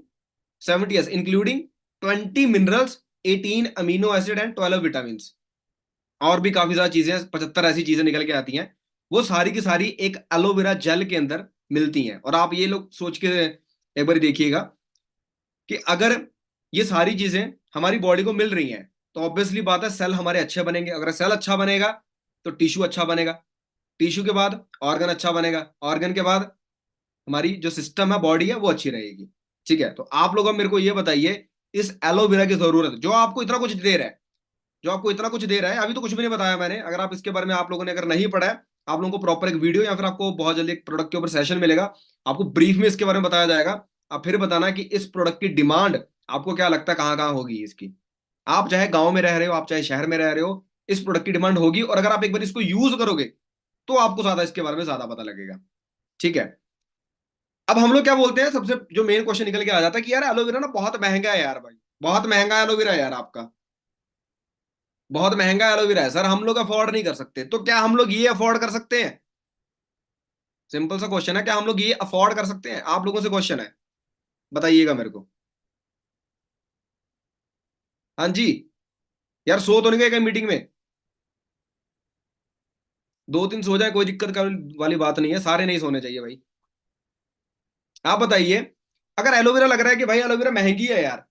70, yes, including 20 minerals, 18 amino acid and 12 vitamin, और भी काफी सारी चीजें, 75 ऐसी चीजें निकल के आती हैं। वो सारी की सारी एक एलोवेरा जेल के अंदर मिलती हैं। और आप ये लोग सोच के एक बार देखिएगा कि अगर ये सारी चीजें हमारी बॉडी को मिल रही हैं, तो ऑब्वियसली बात है सेल हमारे अच्छे बनेंगे। अगर सेल अच्छा बनेगा तो टिश्यू अच्छा बनेगा, टिश्यू के बाद ऑर्गन अच्छा बनेगा, ऑर्गन के बाद हमारी जो सिस्टम है, बॉडी है, वो अच्छी रहेगी। ठीक है, तो आप लोग अब मेरे को ये बताइए, इस एलोवेरा की जरूरत जो आपको इतना कुछ दे रहा है, जो आपको इतना कुछ दे रहा है, अभी तो कुछ भी नहीं बताया मैंने, अगर आप इसके बारे में आप लोगों ने अगर नहीं पढ़ा है, आप लोगों को प्रॉपर एक वीडियो या फिर आपको बहुत जल्दी एक प्रोडक्ट के ऊपर सेशन मिलेगा, आपको ब्रीफ में इसके बारे में बताया जाएगा। आप फिर बताना कि इस प्रोडक्ट की डिमांड आपको क्या लगता है कहाँ कहाँ होगी इसकी। आप चाहे गांव में रह रहे हो, आप चाहे शहर में रह रहे हो, इस प्रोडक्ट की डिमांड होगी। और अगर आप एक बार इसको यूज करोगे तो आपको ज्यादा इसके बारे में ज्यादा पता लगेगा। ठीक है, अब हम लोग क्या बोलते हैं, सबसे जो मेन क्वेश्चन निकल के आ जाता है कि यार एलोवेरा ना बहुत महंगा है यार, भाई बहुत महंगा एलोवेरा है यार आपका, बहुत महंगा एलोवेरा है सर, हम लोग अफोर्ड नहीं कर सकते। तो क्या हम लोग ये अफोर्ड कर सकते हैं? सिंपल सा क्वेश्चन है, क्या हम लोग ये अफोर्ड कर सकते हैं? आप लोगों से क्वेश्चन है, बताइएगा मेरे को। हाँ जी, यार सो तो नहीं गए कहीं मीटिंग में? दो तीन सो जाए, कोई दिक्कत का वाली बात नहीं है, सारे नहीं सोने चाहिए भाई। आप बताइए, अगर एलोवेरा लग रहा है कि भाई एलोवेरा महंगी है यार,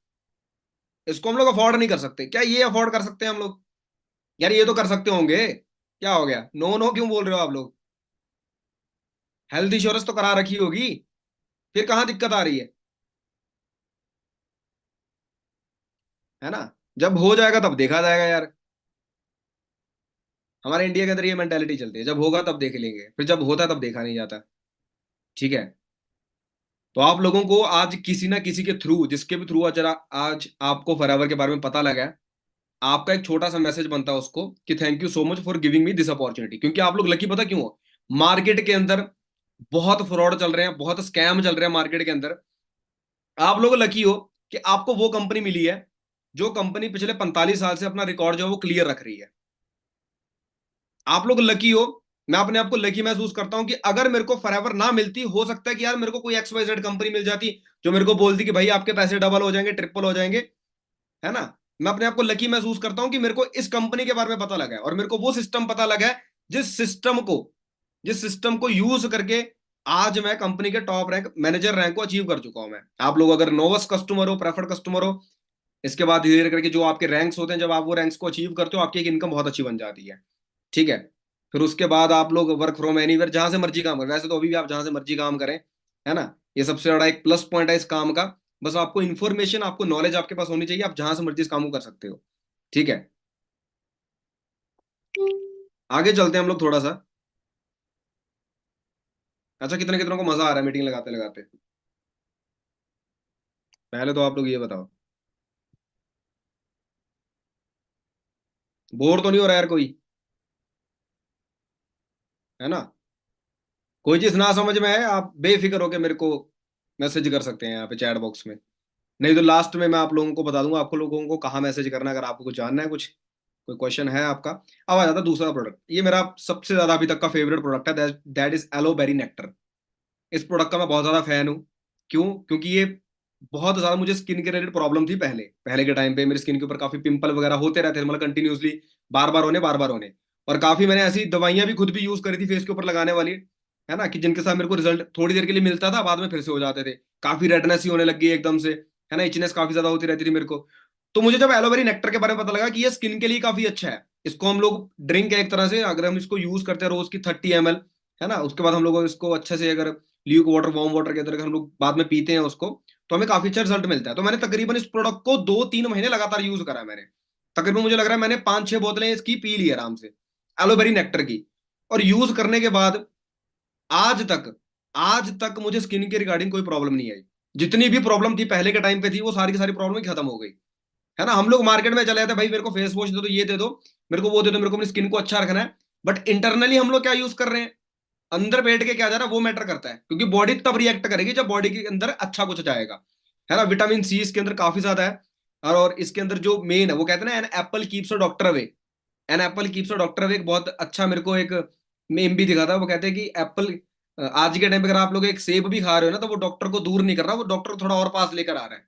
इसको हम लोग अफोर्ड नहीं कर सकते, क्या ये अफोर्ड कर सकते हैं हम लोग? यार ये तो कर सकते होंगे, क्या हो गया, नो नो क्यों बोल रहे हो आप लोग? हेल्थ इंश्योरेंस तो करा रखी होगी, फिर कहाँ दिक्कत आ रही है ना। जब हो जाएगा तब देखा जाएगा यार, हमारे इंडिया के अंदर ये मेंटेलिटी चलती है, जब होगा तब देख लेंगे, फिर जब होता है तब देखा नहीं जाता। ठीक है, तो आप लोगों को आज किसी ना किसी के थ्रू, जिसके भी थ्रू जरा आज आपको फॉरएवर के बारे में पता लगा है, आपका एक छोटा सा मैसेज बनता है उसको कि thank you so much for giving me this opportunity. क्योंकि आप लोग लकी, पता क्यों हो? मार्केट के अंदर बहुत फ्रॉड चल रहे हैं, बहुत स्कैम चल रहे हैं मार्केट के अंदर। आप लोग लकी हो कि आपको वो कंपनी मिली है जो कंपनी पिछले 45 साल से अपना रिकॉर्ड जो है वो क्लियर रख रही है। आप लोग लकी हो, मैं अपने आप को लकी महसूस करता हूं कि अगर मेरे को फॉरएवर ना मिलती, हो सकता है कि यार मेरे को कोई XYZ कंपनी मिल जाती जो मेरे को बोलती कि भाई आपके पैसे डबल हो जाएंगे, ट्रिपल हो जाएंगे, है ना। मैं अपने आप को लकी महसूस करता हूं कि मेरे को इस कंपनी के बारे में पता लगा है, और मेरे को वो सिस्टम पता लगा है जिस सिस्टम को यूज करके आज मैं कंपनी के टॉप रैंक, मैनेजर रैंक को अचीव कर चुका हूं मैं। आप लोग अगर नोवस कस्टमर हो, प्रेफर्ड कस्टमर हो, इसके बाद धीरे धीरे करके जो आपके रैंक्स होते हैं, जब आप वो रैंक्स को अचीव करते हो, आपकी एक इनकम बहुत अच्छी बन जाती है। ठीक है, फिर उसके बाद आप लोग वर्क फ्रॉम एनीवेयर, जहां से मर्जी काम करें। वैसे तो अभी भी आप जहां से मर्जी काम करें, है ना, ये सबसे बड़ा एक प्लस पॉइंट है इस काम का। बस आपको इन्फॉर्मेशन, आपको नॉलेज आपके पास होनी चाहिए, आप जहां से मर्जी इस काम को कर सकते हो। ठीक है, आगे चलते हैं हम लोग थोड़ा सा। अच्छा, कितने कितनों को मजा आ रहा है मीटिंग लगाते लगाते? पहले तो आप लोग ये बताओ, बोर तो नहीं हो रहा यार कोई? है ना। कोई चीज ना समझ में आए आप बेफिक्र होकर मेरे को मैसेज कर सकते हैं यहाँ पे चैट बॉक्स में। नहीं तो लास्ट में मैं आप लोगों को बता दूंगा आपको लोगों को कहाँ मैसेज करना है, अगर आपको कुछ जानना है, कुछ कोई क्वेश्चन है आपका। अब आ जाता है दूसरा प्रोडक्ट, ये मेरा सबसे ज्यादा अभी तक का फेवरेट प्रोडक्ट है, दैट इज एलोबेरी नेक्टर। इस प्रोडक्ट का मैं बहुत ज्यादा फैन हूँ। क्यों? क्योंकि ये बहुत ज्यादा मुझे स्किन के रिलेटेड प्रॉब्लम थी पहले पहले के टाइम पे, मेरी स्किन के ऊपर काफी पिंपल वगैरह होते रहते थे, मतलब कंटिन्यूसली बार बार होने। और काफी मैंने ऐसी दवाइयां भी खुद भी यूज करी थी फेस के ऊपर लगाने वाली, है ना, कि जिनके साथ मेरे को रिजल्ट थोड़ी देर के लिए मिलता था, बाद में फिर से हो जाते थे। काफी रेडनेस ही होने लग गई एकदम से, है ना, इचनेस काफी ज्यादा होती रहती थी मेरे को। तो मुझे जब एलोवेरी नेक्टर के बारे में पता लगा कि ये स्किन के लिए काफी अच्छा है, इसको हम लोग ड्रिंक है एक तरह से, अगर हम इसको यूज करते हैं रोज की 30 ml, है ना, उसके बाद हम लोग इसको अच्छे से अगर ल्यूक वाटर वार्म वाटर के अंदर हम लोग बाद में पीते हैं उसको, तो हमें काफी अच्छा रिजल्ट मिलता है। तो मैंने तकरीबन इस प्रोडक्ट को 2-3 महीने लगातार यूज करा है मैंने। तकरीबन मुझे लग रहा है मैंने 5-6 बोतलें इसकी पी ली आराम से, एलोवेरी नेक्टर की। और यूज करने के बाद आज तक आज तक मुझे स्किन के रिगार्डिंग कोई प्रॉब्लम नहीं आई। जितनी भी प्रॉब्लम थी पहले के टाइम पे थी, वो सारी की सारी प्रॉब्लम ही खत्म हो गई। है ना, हम लोग मार्केट में चले जाते हैं, भाई मेरे को फेस वॉश दे दो, ये दे दो, मेरे को वो दे दो, मेरे को अपनी स्किन को अच्छा रखना है। बट इंटरनली हम लोग क्या यूज कर रहे हैं, अंदर बैठ के क्या जा रहा है वो मैटर करता है, क्योंकि बॉडी तब रिएक्ट करेगी जब बॉडी के अंदर अच्छा कुछ जाएगा। है ना, विटामिन सी इसके अंदर काफी ज्यादा है। और इसके अंदर जो मेन है वो कहते हैं ना, an apple keeps a doctor away. An apple keeps a doctor away एक बहुत अच्छा मेरे को एक मेम भी दिखा था। वो कहते हैं कि एप्पल आज के टाइम पे अगर आप लोग एक सेब भी खा रहे हो ना, तो वो डॉक्टर को दूर नहीं कर रहा, वो डॉक्टर को थोड़ा और पास लेकर आ रहा है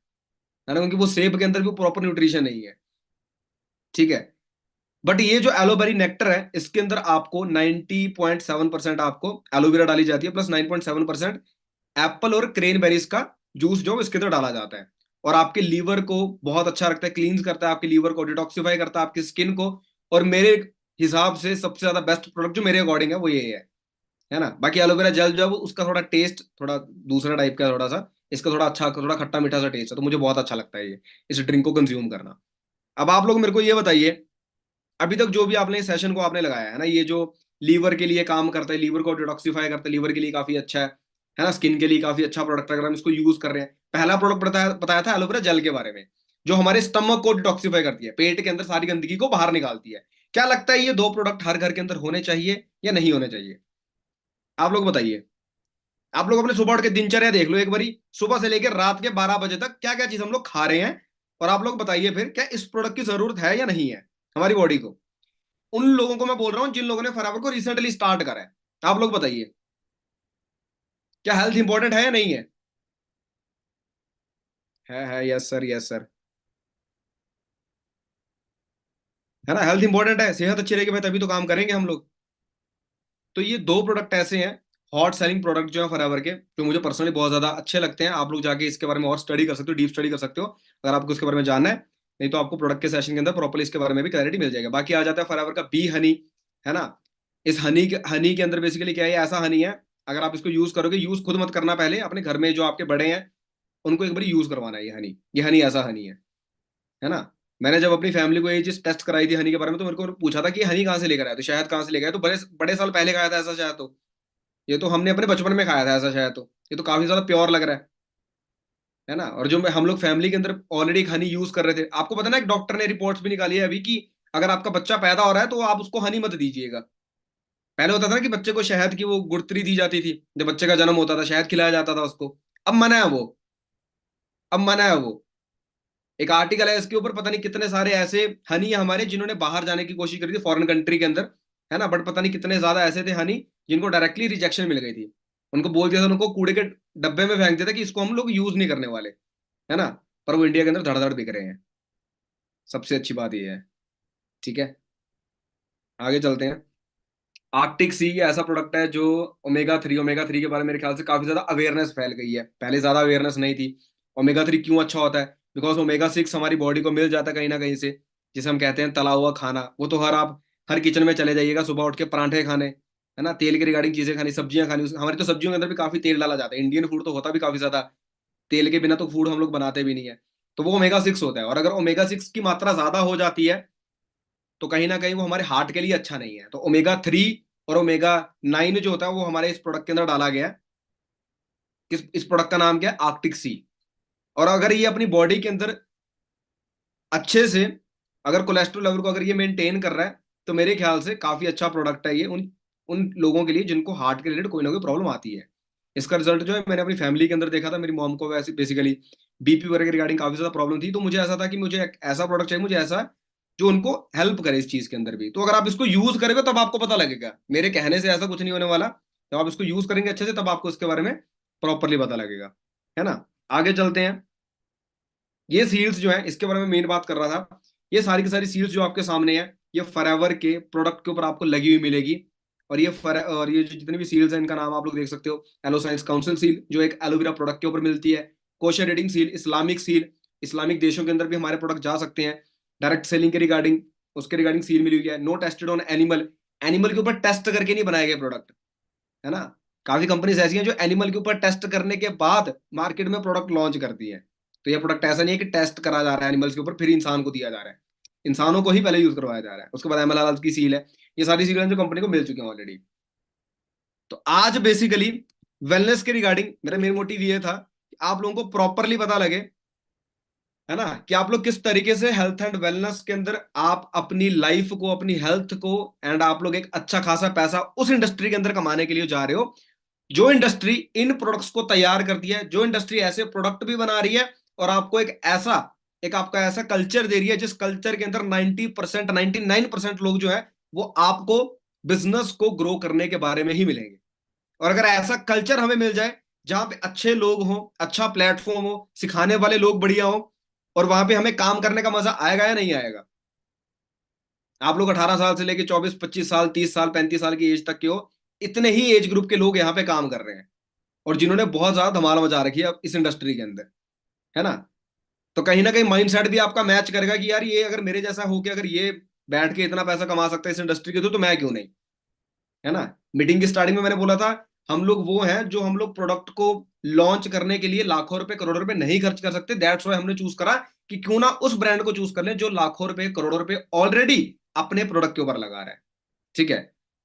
ना, क्योंकि वो सेब के अंदर भी प्रॉपर न्यूट्रिशन नहीं है। ठीक है। बट ये जो एलोवेरी नेक्टर है, इसके अंदर आपको 90.7% आपको एलोवेरा डाली जाती है, प्लस 9.7% एप्पल और क्रेनबेरीज का जूस जो इसके अंदर डाला जाता है। और आपके लीवर को बहुत अच्छा रखता है, क्लींस करता है आपके लीवर को, डिटॉक्सिफाई करता है आपकी स्किन को। और मेरे हिसाब से सबसे ज्यादा बेस्ट प्रोडक्ट जो मेरे अकॉर्डिंग है वो ये है ना। बाकी एलोवेरा जेल जो है उसका थोड़ा टेस्ट थोड़ा दूसरा टाइप का है थोड़ा सा, इसका थोड़ा अच्छा थोड़ा खट्टा मीठा सा टेस्ट है, तो मुझे बहुत अच्छा लगता है ये इस ड्रिंक को कंज्यूम करना। अब आप लोग मेरे को ये बताइए, अभी तक जो भी आपने सेशन को आपने लगाया है ना, ये जो लीवर के लिए काम करता है, लीवर को डिटॉक्सिफाई करता है, लीवर के लिए काफी अच्छा है ना, स्किन के लिए काफी अच्छा प्रोडक्ट है अगर हम इसको यूज कर रहे हैं। पहला प्रोडक्ट बताया बताया था एलोवेरा जेल के बारे में, जो हमारे स्टमक को डिटॉक्सिफाई करती है, पेट के अंदर सारी गंदगी को बाहर निकालती है। क्या लगता है ये दो प्रोडक्ट हर घर के अंदर होने चाहिए या नहीं होने चाहिए? आप लोग बताइए। आप लोग अपने सुबह उठ के दिनचर्या देख लो एक बारी, सुबह से लेकर रात के 12 बजे तक क्या क्या चीज हम लोग खा रहे हैं, और आप लोग बताइए फिर क्या इस प्रोडक्ट की जरूरत है या नहीं है हमारी बॉडी को। उन लोगों को मैं बोल रहा हूं जिन लोगों ने फॉरएवर को रिसेंटली स्टार्ट करा है। आप लोग बताइए, क्या हेल्थ इंपॉर्टेंट है या नहीं है? है, यस सर, यस सर। है ना, हेल्थ इंपॉर्टेंट है, सेहत अच्छी रहेगी भाई तभी तो काम करेंगे हम लोग। तो ये दो प्रोडक्ट ऐसे हैं, हॉट सेलिंग प्रोडक्ट जो है फॉरएवर के, जो मुझे पर्सनली बहुत ज्यादा अच्छे लगते हैं। आप लोग जाके इसके बारे में और स्टडी कर सकते हो, डीप स्टडी कर सकते हो अगर आपको इसके बारे में जानना है। नहीं तो आपको प्रोडक्ट के सेशन के अंदर प्रॉपर्ली इसके बारे में भी क्लैरिटी मिल जाएगा। बाकी आ जाता है फॉरएवर का बी हनी, है ना। इस हनी के अंदर बेसिकली क्या है, ये ऐसा हनी है, अगर आप इसको यूज करोगे, यूज खुद मत करना, पहले अपने घर में जो आपके बड़े हैं उनको एक बार यूज करवाना है। ये हनी ऐसा हनी है ना। मैंने जब अपनी फैमिली को ये चीज टेस्ट कराई थी हनी के बारे में, तो मेरे को पूछा था कि हनी कहाँ से लेकर आया, तो शहद कहाँ से लेकर आया, तो बड़े बड़े साल पहले खाया था ऐसा शहद तो। ये तो हमने अपने बचपन में खाया था ऐसा शहद तो, ये तो काफी ज्यादा प्योर लग रहा है ना। और जो हम लोग फैमिली के अंदर ऑलरेडी हनी यूज कर रहे थे, आपको पता ना एक डॉक्टर ने रिपोर्ट्स भी निकाली है अभी कि अगर आपका बच्चा पैदा हो रहा है तो आप उसको हनी मत दीजिएगा। पहले होता था ना कि बच्चे को शहद की वो गुड़तरी दी जाती थी, जब बच्चे का जन्म होता था शहद खिलाया जाता था उसको। अब मना है वो, अब मना है वो। एक आर्टिकल है इसके ऊपर, पता नहीं कितने सारे ऐसे हनी है हमारे जिन्होंने बाहर जाने की कोशिश करी थी फॉरेन कंट्री के अंदर, है ना, बट पता नहीं कितने ज्यादा ऐसे थे हनी जिनको डायरेक्टली रिजेक्शन मिल गई थी। उनको बोल दिया था, उनको कूड़े के डब्बे में फेंक दिया था कि इसको हम लोग यूज नहीं करने वाले, है ना। पर वो इंडिया के अंदर धड़ाधड़ बिक रहे हैं, सबसे अच्छी बात ये है। ठीक है, आगे चलते हैं। आर्कटिक सी ये ऐसा प्रोडक्ट है जो ओमेगा 3 के बारे में मेरे ख्याल से काफी ज्यादा अवेयरनेस फैल गई है, पहले ज्यादा अवेयरनेस नहीं थी। ओमेगा 3 क्यों अच्छा होता है? बिकॉज ओमेगा 6 हमारी बॉडी को मिल जाता है कहीं ना कहीं से, जिसे हम कहते हैं तला हुआ खाना। वो तो आप हर किचन में चले जाइएगा, सुबह उठ के परांठे खाने, है ना, तेल के रिगार्डिंग चीजें खानी, सब्जियां खानी, हमारी तो सब्जियों के अंदर भी काफी तेल डाला जाता है, इंडियन फूड तो होता भी काफी ज्यादा तेल के बिना तो फूड हम लोग बनाते भी नहीं है। तो वो ओमेगा 6 होता है, और अगर ओमेगा 6 की मात्रा ज्यादा हो जाती है तो कहीं ना कहीं वो हमारे हार्ट के लिए अच्छा नहीं है। तो ओमेगा 3 और ओमेगा 9 जो होता है वो हमारे इस प्रोडक्ट के अंदर डाला गया है। इस प्रोडक्ट का नाम क्या है? आर्कटिक सी। और अगर ये अपनी बॉडी के अंदर अच्छे से, अगर कोलेस्ट्रॉल लेवल को अगर ये मेंटेन कर रहा है, तो मेरे ख्याल से काफी अच्छा प्रोडक्ट है ये उन लोगों के लिए जिनको हार्ट के रिलेटेड कोई ना कोई प्रॉब्लम आती है। इसका रिजल्ट जो है मैंने अपनी फैमिली के अंदर देखा था। मेरी मॉम को वैसे बेसिकली बीपी वगैरह के रिगार्डिंग काफी ज्यादा प्रॉब्लम थी, तो मुझे ऐसा था कि मुझे एक ऐसा प्रोडक्ट चाहिए, मुझे ऐसा जो उनको हेल्प करे इस चीज के अंदर भी। तो अगर आप इसको यूज करेंगे तब आपको पता लगेगा, मेरे कहने से ऐसा कुछ नहीं होने वाला। जब आप इसको यूज करेंगे अच्छे से तब आपको इसके बारे में प्रॉपरली पता लगेगा, है ना। आगे चलते हैं। ये सील्स जो है इसके बारे में मेन बात कर रहा था। ये सारी की सारी सील्स जो आपके सामने है, ये फॉरएवर के प्रोडक्ट के ऊपर आपको लगी हुई मिलेगी। और ये जो जितनी भी सील्स हैं इनका नाम आप लोग देख सकते हो। एलो साइंस काउंसिल सील जो एक एलोवेरा प्रोडक्ट के ऊपर मिलती है। Kosher rating seal, Islamic seal, Islamic देशों के अंदर भी हमारे प्रोडक्ट जा सकते हैं। डायरेक्ट सेलिंग के रिगार्डिंग, उसके रिगार्डिंग सील मिली हुई है। No tested on animal, animal के ऊपर टेस्ट करके नहीं बनाए गए प्रोडक्ट, है ना। काफी कंपनीज ऐसी हैं जो एनिमल के ऊपर टेस्ट करने के बाद मार्केट में प्रोडक्ट लॉन्च करती है। तो ये प्रोडक्ट ऐसा नहीं है कि टेस्ट करा जा रहा है एनिमल्स के ऊपर फिर इंसान को दिया जा रहा है, इंसानों को ही पहले यूज करवाया जा रहा है, उसके बाद एमएल हलाल की सील है। ये सारी सीलें जो कंपनी को मिल चुकी हैं ऑलरेडी। तो आज बेसिकली वेलनेस के रिगार्डिंग मेरा मेन मोटिव ये था कि आप लोगों को प्रॉपरली पता लगे, है ना, कि आप लोग किस तरीके से हेल्थ एंड वेलनेस के अंदर आप अपनी लाइफ को, अपनी हेल्थ को, एंड आप लोग एक अच्छा खासा पैसा उस इंडस्ट्री के अंदर कमाने के लिए जा रहे हो जो इंडस्ट्री इन प्रोडक्ट्स को तैयार करती है, जो इंडस्ट्री ऐसे प्रोडक्ट भी बना रही है और आपको एक आपका ऐसा कल्चर दे रही है जिस कल्चर के अंदर 90%, 99% लोग जो है वो आपको बिजनेस को ग्रो करने के बारे में ही मिलेंगे। और अगर ऐसा कल्चर हमें मिल जाए जहां पे अच्छे लोग हों, अच्छा प्लेटफॉर्म हो, सिखाने वाले लोग बढ़िया हो, और वहां पे हमें काम करने का मजा आएगा या नहीं आएगा। आप लोग 18 साल से लेके 24, 25 साल, 30 साल, 35 साल की एज तक के हो, इतने ही एज ग्रुप के लोग यहाँ पे काम कर रहे हैं और जिन्होंने बहुत ज्यादा धमाल मचा रखी है इस इंडस्ट्री के अंदर, है ना। तो कहीं ना कहीं माइंडसेट भी आपका मैच करेगा कि यार ये अगर मेरे जैसा हो के अगर ये बैठ के इतना पैसा कमा सकता है इस इंडस्ट्री के, तो मैं क्यों नहीं, है ना। मीटिंग की स्टार्टिंग में मैंने बोला था हम लोग वो हैं जो हम लोग प्रोडक्ट को लॉन्च करने के लिए लाखों रुपए करोड़ों रुपए नहीं खर्च कर सकते। दैट्स व्हाई हमने चूज करा कि क्यों ना उस ब्रांड को चूज कर लें जो लाखों रुपए करोड़ों रुपए ऑलरेडी अपने प्रोडक्ट के ऊपर लगा रहा है। ठीक है।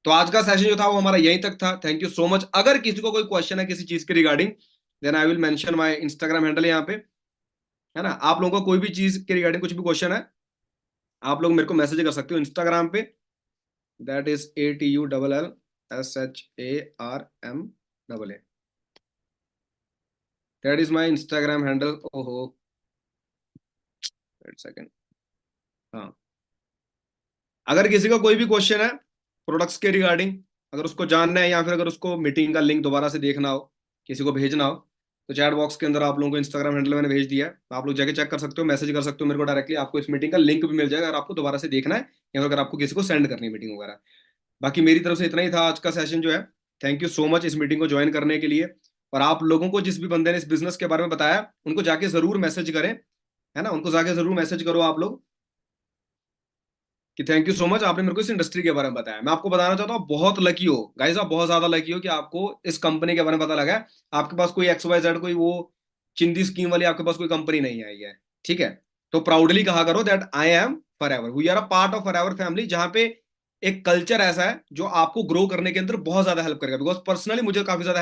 तो आज का सेशन जो था वो हमारा यहीं तक था। Thank you so much. अगर किसी को कोई क्वेश्चन है किसी चीज के regarding, then I will mention my Instagram handle यहाँ पे, है ना। आप लोगों को कोई भी चीज के रिगार्डिंग कुछ भी क्वेश्चन है आप लोग मेरे को मैसेज कर सकते हो इंस्टाग्राम पे। That is ATULLSHARM, that is my Instagram handle. ओहो, वेट सेकंड। हाँ, अगर किसी का कोई भी क्वेश्चन है प्रोडक्ट्स के रिगार्डिंग, अगर उसको जानना है या फिर अगर उसको मीटिंग का लिंक दोबारा से देखना हो, किसी को भेजना हो, तो चैट बॉक्स के अंदर आप लोगों को इंस्टाग्राम हैंडल मैंने भेज दिया है, तो आप लोग जाके चेक कर सकते हो, मैसेज कर सकते हो मेरे को डायरेक्टली। आपको इस मीटिंग का लिंक भी मिल जाएगा अगर आपको दोबारा से देखना है या फिर अगर आपको किसी को सेंड करनी है मीटिंग वगैरह। बाकी मेरी तरफ से इतना ही था आज का सेशन जो है। थैंक यू सो मच इस मीटिंग को ज्वाइन करने के लिए। और आप लोगों को जिस भी बंदे ने इस बिजनेस के बारे में बताया उनको जाके जरूर मैसेज करें, है ना, उनको जाके जरूर मैसेज करो आप लोग कि थैंक यू सो मच आपने मेरे को इस इंडस्ट्री के बारे में बताया। मैं आपको बताना चाहता हूँ बहुत लकी हो गाइस, आप बहुत ज्यादा लकी हो कि आपको इस कंपनी के बारे में पता लगा है। आपके पास कोई XYZ कोई वो चिंदी स्कीम वाली आपके पास कोई कंपनी नहीं आई है। ठीक है। तो प्राउडली कहा करो that I am forever, we are a part of forever family, जहां पे एक कल्चर ऐसा है जो आपको ग्रो करने के अंदर बहुत ज्यादा हेल्प करेगा। बिकॉज पर्सनली मुझे काफी ज्यादा